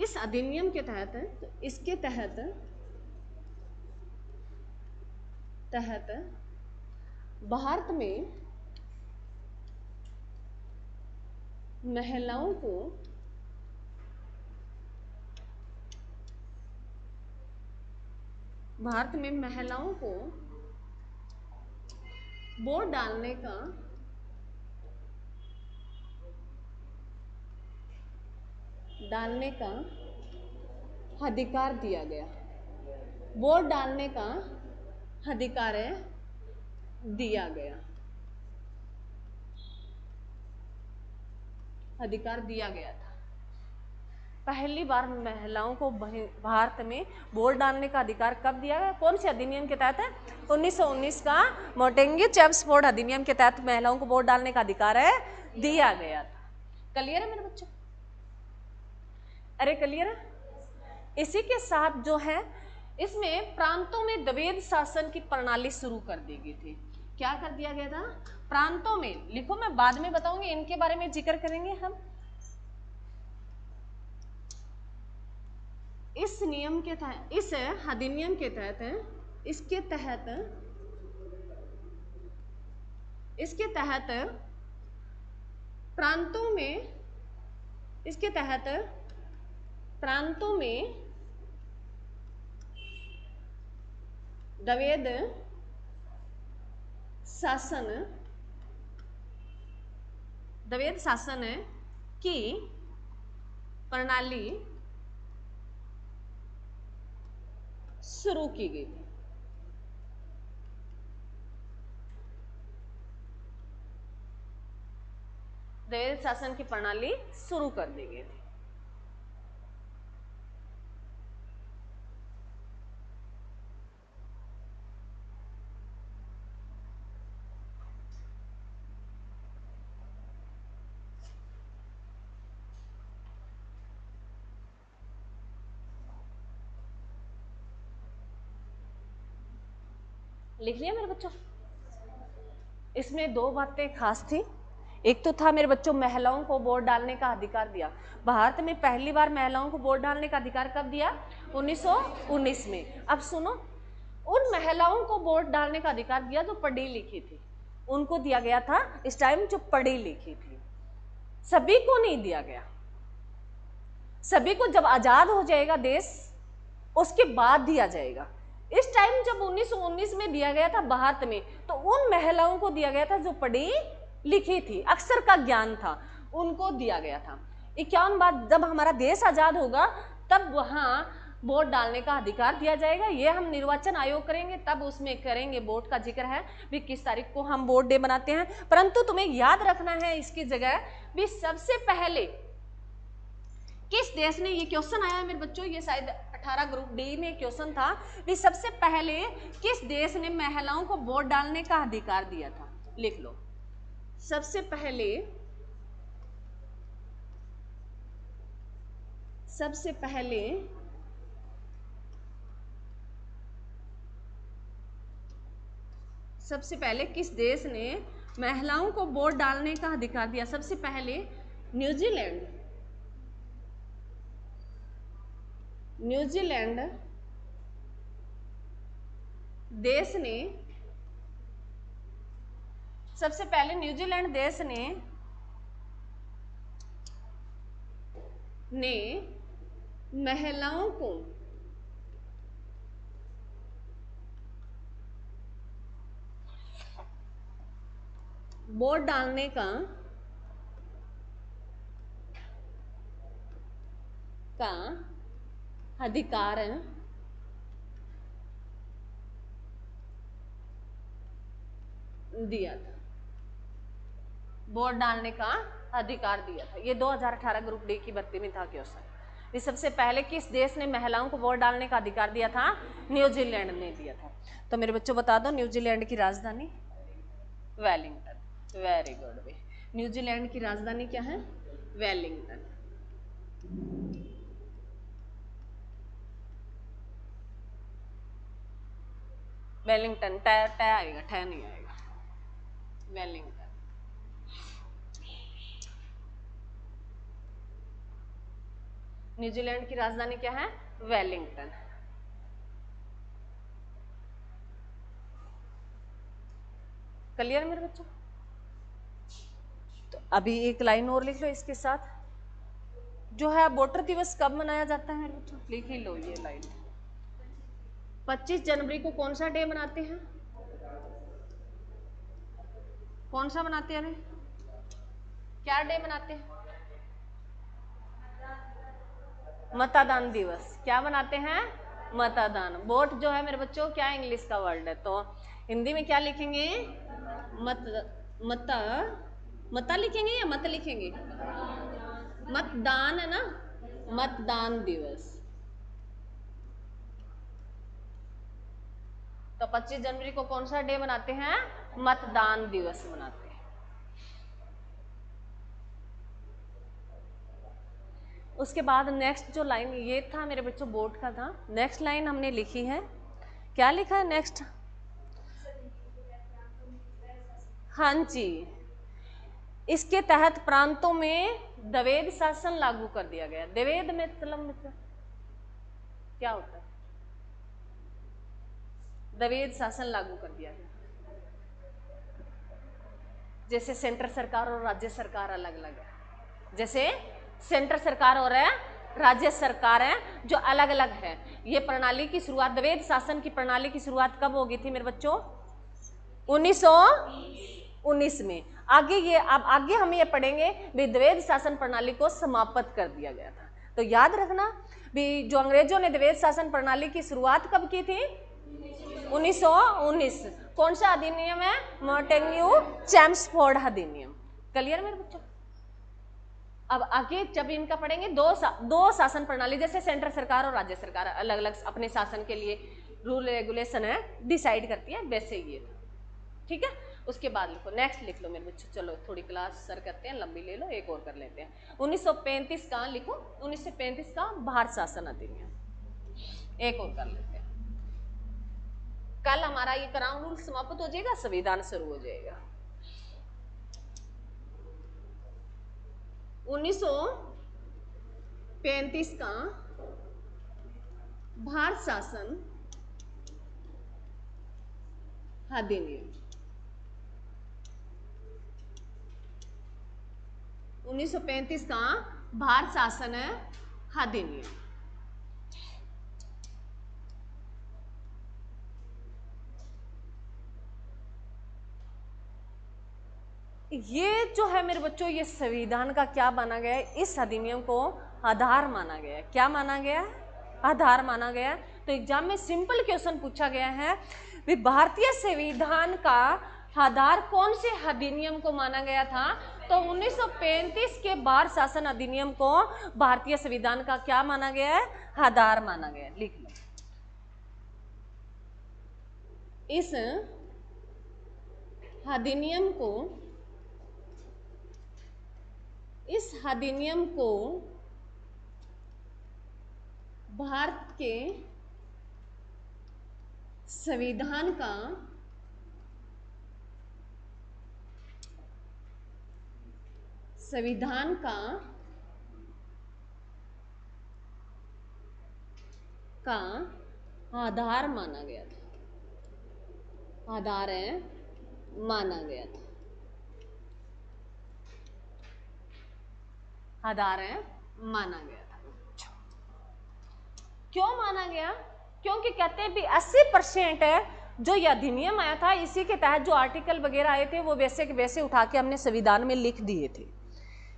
इस अधिनियम के तहत, तो इसके तहत भारत में महिलाओं को वोट डालने का अधिकार दिया गया। वोट डालने का अधिकार दिया गया। था। पहली बार महिलाओं को भारत में वोट डालने का अधिकार कब दिया गया? कौन से अधिनियम के तहत है? 1919 का मोटेंगी-चेम्स्फोर्ड अधिनियम के तहत महिलाओं को वोट डालने का अधिकार दिया गया था। क्लियर है मेरे बच्चों? अरे क्लियर है? इसी के साथ जो है, इसमें प्रांतों में द्वैध शासन की प्रणाली शुरू कर दी गई थी। क्या कर दिया गया था? प्रांतों में, लिखो मैं बाद में बताऊंगी, इनके बारे में जिक्र करेंगे हम। इस नियम के तहत, इस अधिनियम के तहत, इसके तहत प्रांतों में द्वैध शासन की प्रणाली शुरू की गई थी। द्वैध शासन की प्रणाली शुरू कर दी गई थी। लिख लिया मेरे बच्चों? इसमें दो बातें खास थी। एक तो था मेरे बच्चों, महिलाओं को वोट डालने का अधिकार दिया। भारत में पहली बार महिलाओं को वोट डालने का अधिकार कब दिया? 1919 में। अब सुनो, उन महिलाओं को वोट डालने का अधिकार दिया जो पढ़ी लिखी थी। उनको दिया गया था इस टाइम जो पढ़ी लिखी थी, सभी को नहीं दिया गया। सभी को जब आजाद हो जाएगा देश, उसके बाद दिया जाएगा। इस टाइम जब 1919 में दिया गया था भारत में, तो उन महिलाओं को दिया गया था जो पढ़ी लिखी थी, अक्षर का ज्ञान था, उनको दिया गया था। 51 बाद जब हमारा देश आजाद होगा, तब वहां वोट डालने का अधिकार दिया जाएगा। ये हम निर्वाचन आयोग करेंगे, तब उसमें करेंगे, वोट का जिक्र है भी किस तारीख को हम वोट डे बनाते हैं। परंतु तुम्हें याद रखना है इसकी जगह भी, सबसे पहले किस देश ने, ये क्वेश्चन आया है मेरे बच्चों, ये शायद 18 ग्रुप डी में क्वेश्चन था भी, सबसे पहले किस देश ने महिलाओं को वोट डालने का अधिकार दिया था? लिख लो, सबसे पहले किस देश ने महिलाओं को वोट डालने का अधिकार दिया? सबसे पहले न्यूजीलैंड देश ने, सबसे पहले न्यूजीलैंड देश ने महिलाओं को वोट डालने का अधिकार दिया था। वोट डालने का अधिकार दिया था। ये 2018 ग्रुप डी की भर्ती में था क्वेश्चन। ये सबसे पहले किस देश ने महिलाओं को वोट डालने का अधिकार दिया था? न्यूजीलैंड ने दिया था। तो मेरे बच्चों बता दो, न्यूजीलैंड की राजधानी Wellington. Very good way. New Zealand की राजधानी क्या है? वेलिंगटन। वेलिंगटन, ट आएगा, ठ नहीं आएगा, वेलिंगटन। न्यूजीलैंड की राजधानी क्या है? वेलिंगटन। क्लियर मेरे बच्चों? तो अभी एक लाइन और लिख लो इसके साथ, जो है वोटर दिवस कब मनाया जाता है मेरे बच्चों? लिख ही लो ये लाइन। 25 जनवरी को कौन सा डे मनाते हैं? कौन सा मनाते हैं? क्या डे मनाते हैं? मतदान दिवस। क्या मनाते हैं? मतदान। वोट जो है मेरे बच्चों क्या इंग्लिश का वर्ड है, तो हिंदी में क्या लिखेंगे? मत मता मता लिखेंगे या मत लिखेंगे? मतदान है ना, मतदान दिवस। तो 25 जनवरी को कौन सा डे मनाते हैं? मतदान दिवस मनाते हैं। उसके बाद नेक्स्ट जो लाइन, ये था मेरे बच्चों बोर्ड का था, नेक्स्ट लाइन हमने लिखी है, क्या लिखा है नेक्स्ट? हाँ जी, इसके तहत प्रांतों में द्विवेद शासन लागू कर दिया गया। द्विवेद मतलब क्या होता है? द्विवेद शासन लागू कर दिया गया। जैसे सेंटर सरकार और राज्य सरकार अलग अलग है, जैसे सेंटर सरकार और राज्य सरकार है जो अलग अलग है। ये प्रणाली की शुरुआत, द्विवेद शासन की प्रणाली की शुरुआत कब हो गई थी मेरे बच्चों? 1919 में। आगे ये, अब आगे हम ये पढ़ेंगे भी द्विवेद शासन प्रणाली को समाप्त कर दिया गया था। तो याद रखना भी जो अंग्रेजों ने द्विवेद शासन प्रणाली की शुरुआत कब की थी? 1919। कौन सा अधिनियम है? मॉन्टेग्यू चैम्सफोर्ड अधिनियम। क्लियर मेरे बच्चों? अब आगे जब इनका पढ़ेंगे, दो शासन प्रणाली, जैसे सेंटर सरकार और राज्य सरकार अलग अलग अपने शासन के लिए रूल रेगुलेशन है डिसाइड करती है, वैसे ये था। ठीक है, उसके बाद लिखो, नेक्स्ट लिख लो मेरे बच्चों। चलो थोड़ी क्लास सर करते हैं, लंबी ले लो, एक और कर लेते हैं। 1935 का लिखो, 1935 का भारत शासन अधिनियम, एक और कर लेते हैं। कल हमारा ये क्राउन रूल समाप्त हो जाएगा, संविधान शुरू हो जाएगा। 1935 का भारत शासन अधिनियम, 1935 का भारत शासन अधिनियम। ये जो है मेरे बच्चों, ये संविधान का क्या माना गया है? इस अधिनियम को आधार माना गया है। क्या माना गया? आधार माना गया। तो एग्जाम में सिंपल क्वेश्चन पूछा गया है, भारतीय संविधान का आधार कौन से अधिनियम को माना गया था? तो 1935 के भारत शासन अधिनियम को भारतीय संविधान का क्या माना गया है? आधार माना गया। लिख लो, इस अधिनियम को भारत के संविधान का आधार माना गया था। आधार माना गया था। आधार माना गया था। क्यों माना गया? क्योंकि कहते हैं भी 80% है जो ये अधिनियम आया था, इसी के तहत जो आर्टिकल वगैरह आए थे वो वैसे के वैसे उठा के हमने संविधान में लिख दिए थे।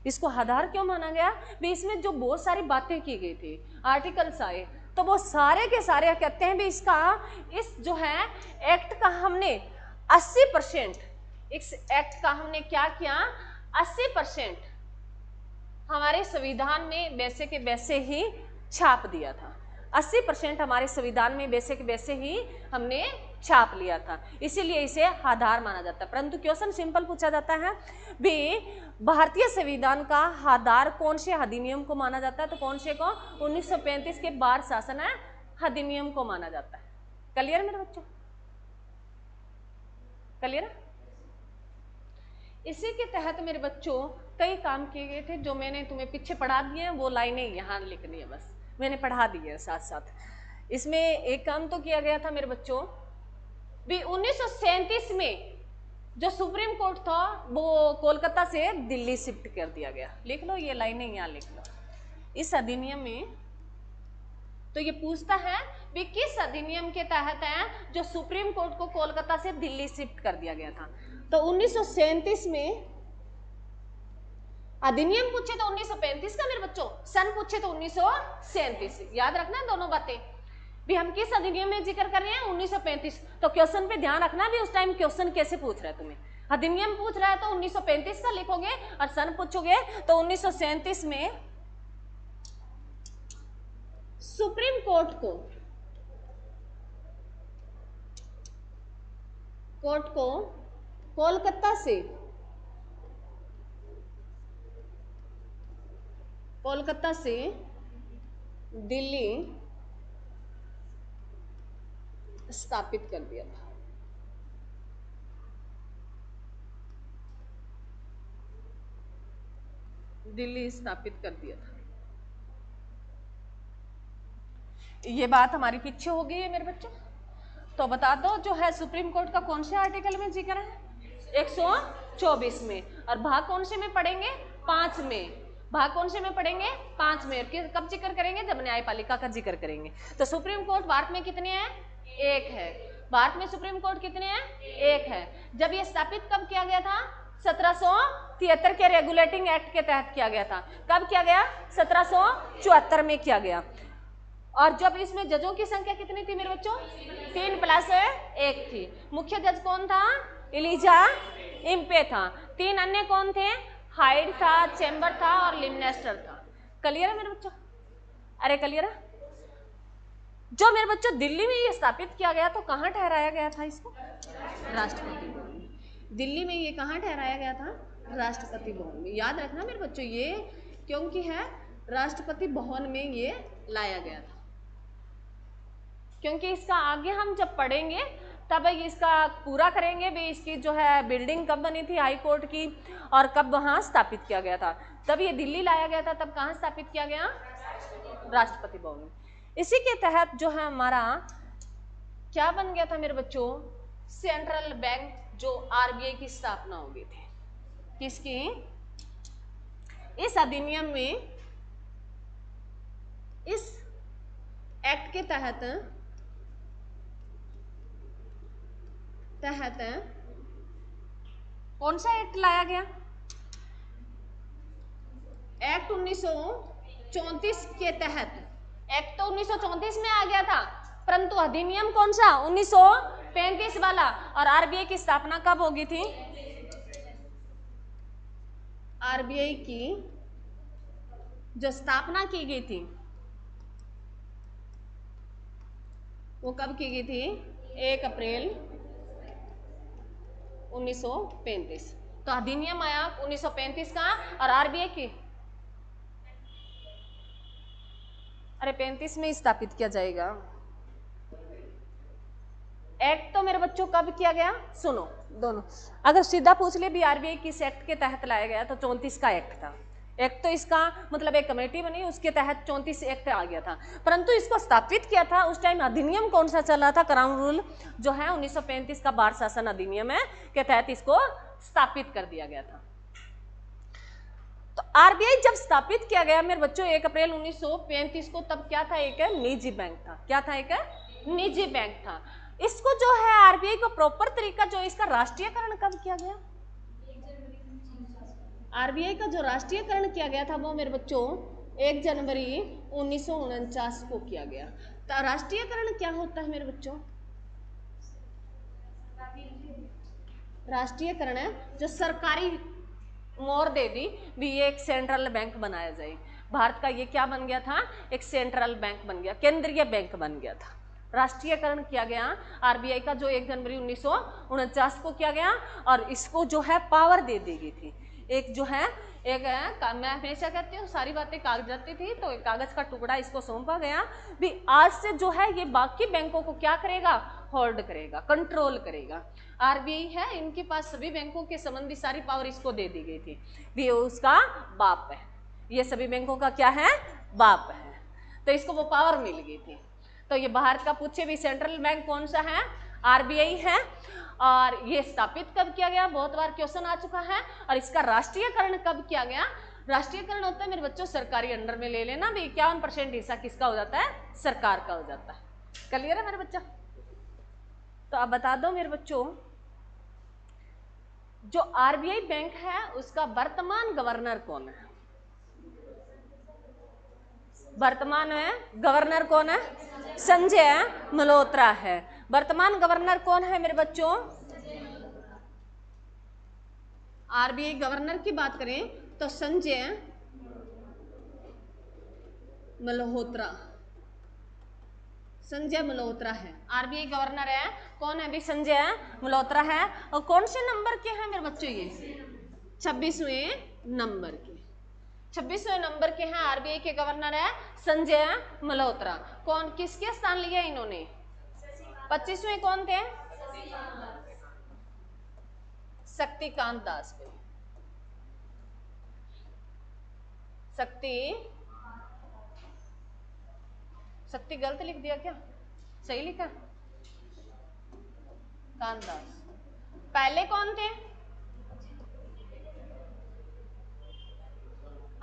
इसको आधार क्यों माना गया? भी इसमें जो बहुत सारी बातें की गई थी, आर्टिकल्स आए, तो वो सारे के सारे कहते हैं भी इसका, इस जो है एक्ट का हमने 80%, इस एक्ट का हमने क्या किया? 80% हमारे संविधान में वैसे के वैसे ही छाप दिया था। 80% हमारे संविधान में वैसे के वैसे ही हमने छाप लिया था, इसीलिए इसे आधार माना जाता है। परंतु क्वेश्चन सिंपल पूछा जाता है भी भारतीय संविधान का आधार कौन से अधिनियम को माना जाता है? तो कौन से को? 1935 के भारत शासन अधिनियम को माना जाता है। क्लियर मेरे बच्चों? क्लियर। इसी के तहत मेरे बच्चों कई काम किए गए थे जो मैंने तुम्हें पीछे पढ़ा दिए हैं, वो लाइनें यहाँ लिखनी है, बस मैंने पढ़ा दी है साथ साथ। इसमें एक काम तो किया गया था मेरे बच्चों भी 1937 में जो सुप्रीम कोर्ट था वो कोलकाता से दिल्ली शिफ्ट कर दिया गया। लिख लो ये लाइनें यहाँ लिख लो। इस अधिनियम में तो ये पूछता है भी किस अधिनियम के तहत है जो सुप्रीम कोर्ट को कोलकाता से दिल्ली शिफ्ट कर दिया गया था। तो 1937 में अधिनियम पूछे तो 1935 का मेरे बच्चों, सन पूछे तो 1937। याद रखना दोनों बातें भी हम किस अधिनियम में जिक्र कर रहे हैं 1935। तो क्वेश्चन पे ध्यान रखना भी उस टाइम क्वेश्चन कैसे पूछ रहा है तुम्हें। अधिनियम पूछ रहा है तो 1935 का लिखोगे और सन पूछोगे तो 1937 में सुप्रीम कोर्ट को कोलकाता से दिल्ली स्थापित कर दिया था। दिल्ली स्थापित कर दिया था। ये बात हमारी पीछे हो गई है मेरे बच्चों। तो बता दो जो है सुप्रीम कोर्ट का कौन से आर्टिकल में जिक्र है 124 में, और भाग कौन से में पढ़ेंगे 5 में। भाग कौन से में पढ़ेंगे 5 में। कब जिक्र करेंगे जब न्यायपालिका का जिक्र करेंगे। तो सुप्रीम कोर्ट भारत में कितने हैं 1 है। भारत में सुप्रीम कोर्ट कितने हैं 1 है। जब ये स्थापित कब किया गया था 1773 के रेगुलेटिंग एक्ट के तहत किया गया था। कब किया गया 1774 में किया गया। और जब इसमें जजों की संख्या कितनी थी मेरे बच्चों 3 + 1 थी। मुख्य जज कौन था एलिजा इम्पे था। 3 अन्य कौन थे हाइड था, चैम्बर था और लिमनेस्टर था। क्लियर है मेरे बच्चों। अरे क्लियर है। जो मेरे बच्चों दिल्ली में ये स्थापित किया गया तो कहाँ ठहराया गया था इसको राष्ट्रपति भवन में। दिल्ली में ये कहाँ ठहराया गया था राष्ट्रपति भवन में। याद रखना मेरे बच्चों ये क्योंकि है राष्ट्रपति भवन में ये लाया गया था। क्योंकि इसका आगे हम जब पढ़ेंगे तब इसका पूरा करेंगे भी इसकी जो है बिल्डिंग कब बनी थी हाई कोर्ट की और कब वहाँ स्थापित किया गया था। तब ये दिल्ली लाया गया था, तब कहाँ स्थापित किया गया राष्ट्रपति भवन में। इसी के तहत जो है हमारा क्या बन गया था मेरे बच्चों सेंट्रल बैंक जो आरबीआई की स्थापना हो गई थी। किसकी इस अधिनियम में इस एक्ट के तहत कौन सा एक्ट लाया गया एक्ट 1934 के तहत। एक्ट तो 1934 में आ गया था परंतु अधिनियम कौन सा 1935 वाला। और आरबीआई की स्थापना कब होगी थी आरबीआई की जो स्थापना की गई थी वो कब की गई थी 1 अप्रैल 1935। तो अधिनियम आया 1935 का और आरबीआई की अरे 35 में स्थापित किया जाएगा। एक्ट तो मेरे बच्चों कब किया गया सुनो दोनों। अगर सीधा पूछ ले भी आरबीआई किस एक्ट के तहत लाया गया तो 34 का एक्ट था। एक्ट तो इसका मतलब एक कमेटी बनी उसके तहत 34 एक्ट आ गया था परंतु इसको स्थापित किया था उस टाइम अधिनियम कौन सा चला था क्राउन रूल जो है 1935 का बाल शासन अधिनियम है के तहत इसको स्थापित कर दिया गया था। तो आरबीआई जब स्थापित किया गया मेरे बच्चों 1 अप्रैल 1935 को तब क्या था एक निजी बैंक था। क्या था एक निजी बैंक था। इसको जो है आरबीआई को प्रॉपर तरीका जो इसका राष्ट्रीयकरण कब किया गया आरबीआई का जो राष्ट्रीयकरण किया गया था वो मेरे बच्चों 1 जनवरी 1949 को किया गया। तो राष्ट्रीयकरण क्या होता है मेरे बच्चों राष्ट्रीयकरण है जो सरकारी मोहर दे दी भी ये एक सेंट्रल बैंक बनाया जाए। भारत का ये क्या बन गया था एक सेंट्रल बैंक बन गया केंद्रीय बैंक बन गया था। राष्ट्रीयकरण किया गया आरबीआई का जो 1 जनवरी 1949 को किया गया और इसको जो है पावर दे दी गई थी। एक जो है एक मैं हमेशा कहती हूँ सारी बातें कागजाती थी तो एक कागज का टुकड़ा इसको सौंपा गया भी आज से जो है ये बाकी बैंकों को क्या करेगा होल्ड करेगा, कंट्रोल करेगा। आरबीआई है, इनके पास सभी बैंकों के संबंधी सारी पावर इसको दे दी गई थी, ये उसका बाप है, ये सभी बैंकों का क्या है, बाप है, तो इसको वो पावर मिल गई थी। तो ये भारत का पूछे भी सेंट्रल बैंक कौन सा है, आरबीआई है। और ये स्थापित कब किया गया, बहुत बार क्वेश्चन आ चुका है। और इसका राष्ट्रीयकरण कब किया गया, राष्ट्रीयकरण होता है मेरे बच्चों सरकारी अंडर में ले लेना भी, 51% हिस्सा किसका हो जाता है, सरकार का हो जाता है। क्लियर है मेरे बच्चा। तो अब बता दो मेरे बच्चों, जो आरबीआई बैंक है उसका वर्तमान गवर्नर कौन है, वर्तमान में गवर्नर कौन है, संजय मल्होत्रा है। वर्तमान गवर्नर कौन है मेरे बच्चों, आरबीआई गवर्नर की बात करें तो संजय मल्होत्रा, संजय मल्होत्रा है आरबीआई गवर्नर है। कौन है भी, संजय मल्होत्रा है। और कौन से नंबर के हैं मेरे बच्चों, ये 26वें नंबर के, 26वें नंबर के हैं आरबीआई के गवर्नर है संजय मल्होत्रा। कौन, किसके स्थान लिया इन्होंने, 25वें कौन थे, शक्तिकांत दास पे, शक्ति गलत लिख दिया क्या, सही लिखा, कांत दास। पहले कौन थे,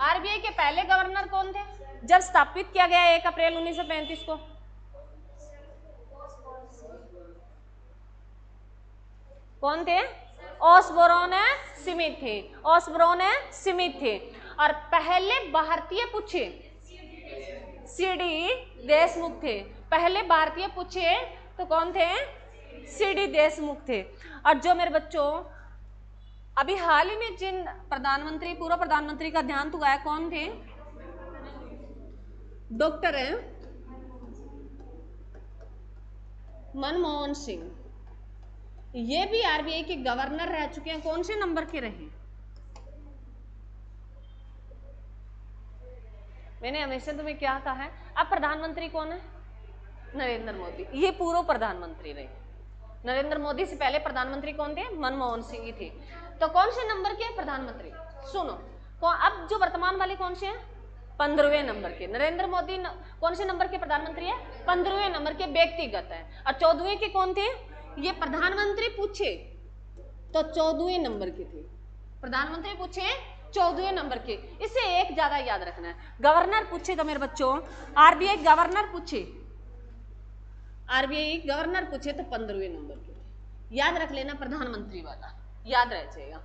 आरबीआई के पहले गवर्नर कौन थे जब स्थापित किया गया 1 अप्रैल 1935 को, कौन थे, ऑसबोरोन स्मिथ थे, ऑसबोरोन स्मिथ थे। और पहले भारतीय पूछे सीडी देशमुख थे, पहले भारतीय पूछे तो कौन थे, सीडी देशमुख थे। और जो मेरे बच्चों अभी हाल ही में जिन प्रधानमंत्री, पूर्व प्रधानमंत्री का देहांत हुआ है, कौन थे, डॉक्टर मनमोहन सिंह, ये भी आरबीआई के गवर्नर रह चुके हैं। कौन से नंबर के रहे, मैंने हमेशा तुम्हें क्या कहा है, अब प्रधानमंत्री कौन है, नरेंद्र मोदी, ये पूर्व प्रधानमंत्री रहे। नरेंद्र मोदी से पहले प्रधानमंत्री कौन थे, मनमोहन सिंह ही थे। तो कौन से नंबर के प्रधानमंत्री, सुनो, अब जो वर्तमान वाले कौन से हैं, 15वें नंबर के। नरेंद्र मोदी कौन से नंबर के प्रधानमंत्री है, 15वें नंबर के व्यक्तिगत है। और 14वें के कौन थे, ये प्रधानमंत्री पूछे तो 14वें नंबर के थे, प्रधानमंत्री पूछे 14वें नंबर के। इससे एक ज्यादा याद रखना है, गवर्नर पूछे तो मेरे बच्चों, आरबीआई गवर्नर पूछे, आरबीआई गवर्नर पूछे तो 15वें नंबर के, याद रख लेना, प्रधानमंत्री वाला याद रह जाएगा।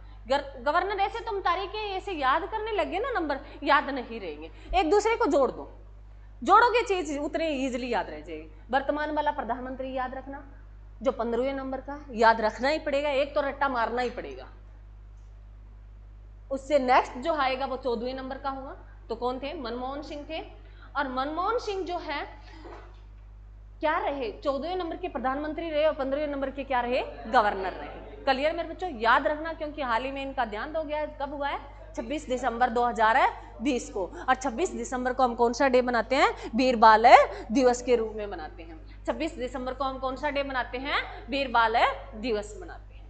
गवर्नर ऐसे तुम तारीखें ऐसे याद करने लगे ना, नंबर याद नहीं रहेंगे, एक दूसरे को जोड़ दो, जोड़ोगे चीज उतने इजीली याद रह जाएगी। वर्तमान वाला प्रधानमंत्री याद रखना, जो 15वें नंबर का याद रखना ही पड़ेगा, एक तो रट्टा मारना ही पड़ेगा। उससे नेक्स्ट जो आएगा वो 14वें नंबर का होगा, तो कौन थे, मनमोहन सिंह थे। और मनमोहन सिंह जो है क्या रहे, 14वें नंबर के प्रधानमंत्री रहे और 15वें नंबर के क्या रहे, गवर्नर रहे। क्लियर मेरे बच्चों, याद रखना, क्योंकि हाल ही में इनका देहांत हो गया है। कब हुआ है, 26 दिसंबर 2020 को। और 26 दिसंबर को हम कौन सा डे मनाते हैं, वीर बाल दिवस के रूप में मनाते हैं। 26 दिसंबर को हम कौन सा डे मनाते हैं, वीर बाल दिवस मनाते हैं।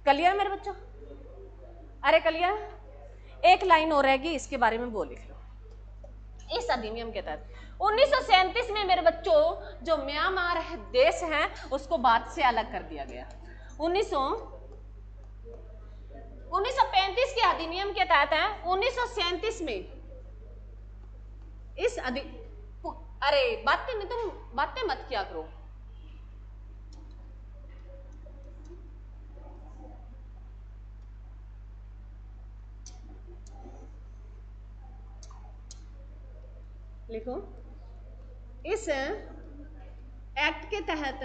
क्लियर मेरे बच्चों, अरे क्लियर, एक लाइन और रहेगी, इसके बारे में बोल लिख लो। इस अधिनियम के तहत 1937 में मेरे बच्चों जो म्यांमार देश है उसको भारत से अलग कर दिया गया। 1935 के अधिनियम के तहत है, 1937 में इस अरे बातें नहीं, तुम बातें मत किया करो। लिखो, इस एक्ट के तहत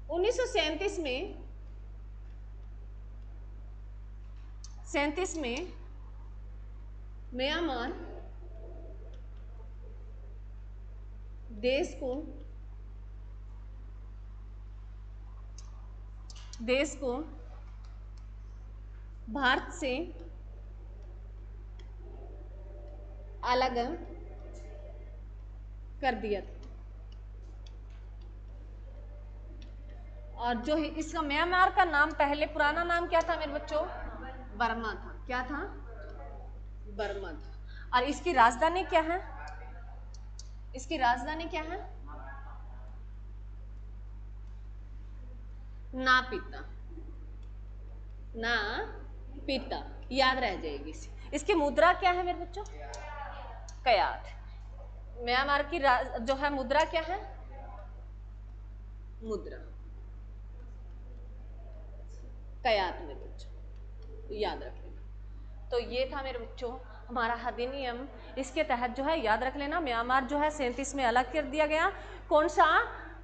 1937 में म्यांमार देश को भारत से अलग कर दिया था। और जो इसका म्यांमार का नाम पहले पुराना नाम क्या था मेरे बच्चों? बर्मा था। क्या था? बर्मा था। और इसकी राजधानी क्या है? इसकी राजधानी क्या है? ना पिता, ना पिता, याद रह जाएगी। इसकी मुद्रा क्या है मेरे बच्चों? कयात। म्यांमार की जो है मुद्रा क्या है? मुद्रा कयात मेरे बच्चों, याद रखें। तो ये था मेरे बच्चों हमारा अधिनियम। इसके तहत जो है याद रख लेना, म्यांमार जो है 37 में अलग कर दिया गया। कौन सा?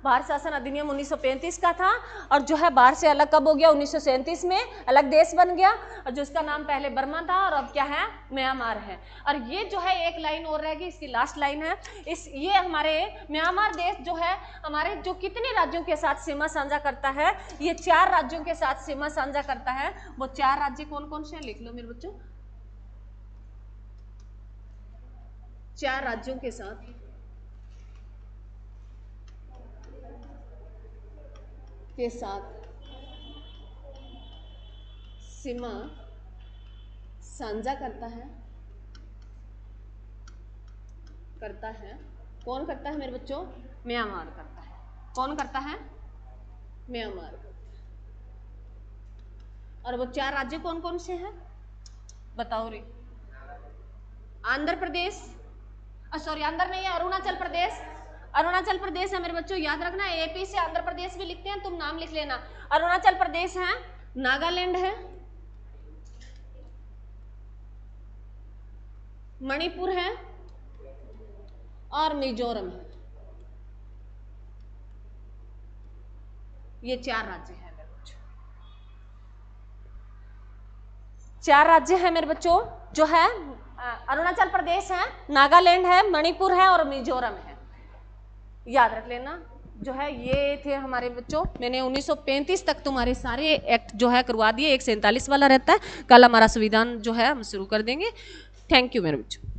भारत शासन अधिनियम 1935 का था। और जो है बाहर से अलग कब हो गया? 1937 में अलग देश बन गया। और जो इसका नाम पहले बर्मा था और अब क्या है? म्यांमार है। और ये जो है एक लाइन और रहेगी, इसकी लास्ट लाइन है। ये हमारे म्यांमार देश जो है हमारे जो कितने राज्यों के साथ सीमा साझा करता है? ये 4 राज्यों के साथ सीमा साझा करता है। वो 4 राज्य कौन कौन से हैं? लिख लो मेरे बच्चों। 4 राज्यों के साथ सीमा साझा करता है कौन करता है मेरे बच्चों? म्यांमार करता है। कौन करता है? म्यांमार। और वो 4 राज्य कौन कौन से हैं बताओ रे? आंध्र प्रदेश, सॉरी आंध्र नहीं है, अरुणाचल प्रदेश। अरुणाचल प्रदेश है मेरे बच्चों, याद रखना। एपी से आंध्र प्रदेश भी लिखते हैं, तुम नाम लिख लेना। अरुणाचल प्रदेश है, नागालैंड है, मणिपुर है और मिजोरम है। ये 4 राज्य हैं मेरे बच्चों। 4 राज्य हैं मेरे बच्चों, जो है अरुणाचल प्रदेश है, नागालैंड है, मणिपुर है और मिजोरम है। याद रख लेना। जो है ये थे हमारे बच्चों, मैंने 1935 तक तुम्हारे सारे एक्ट जो है करवा दिए। 147 वाला रहता है। कल हमारा संविधान जो है हम शुरू कर देंगे। थैंक यू मेरे बच्चों।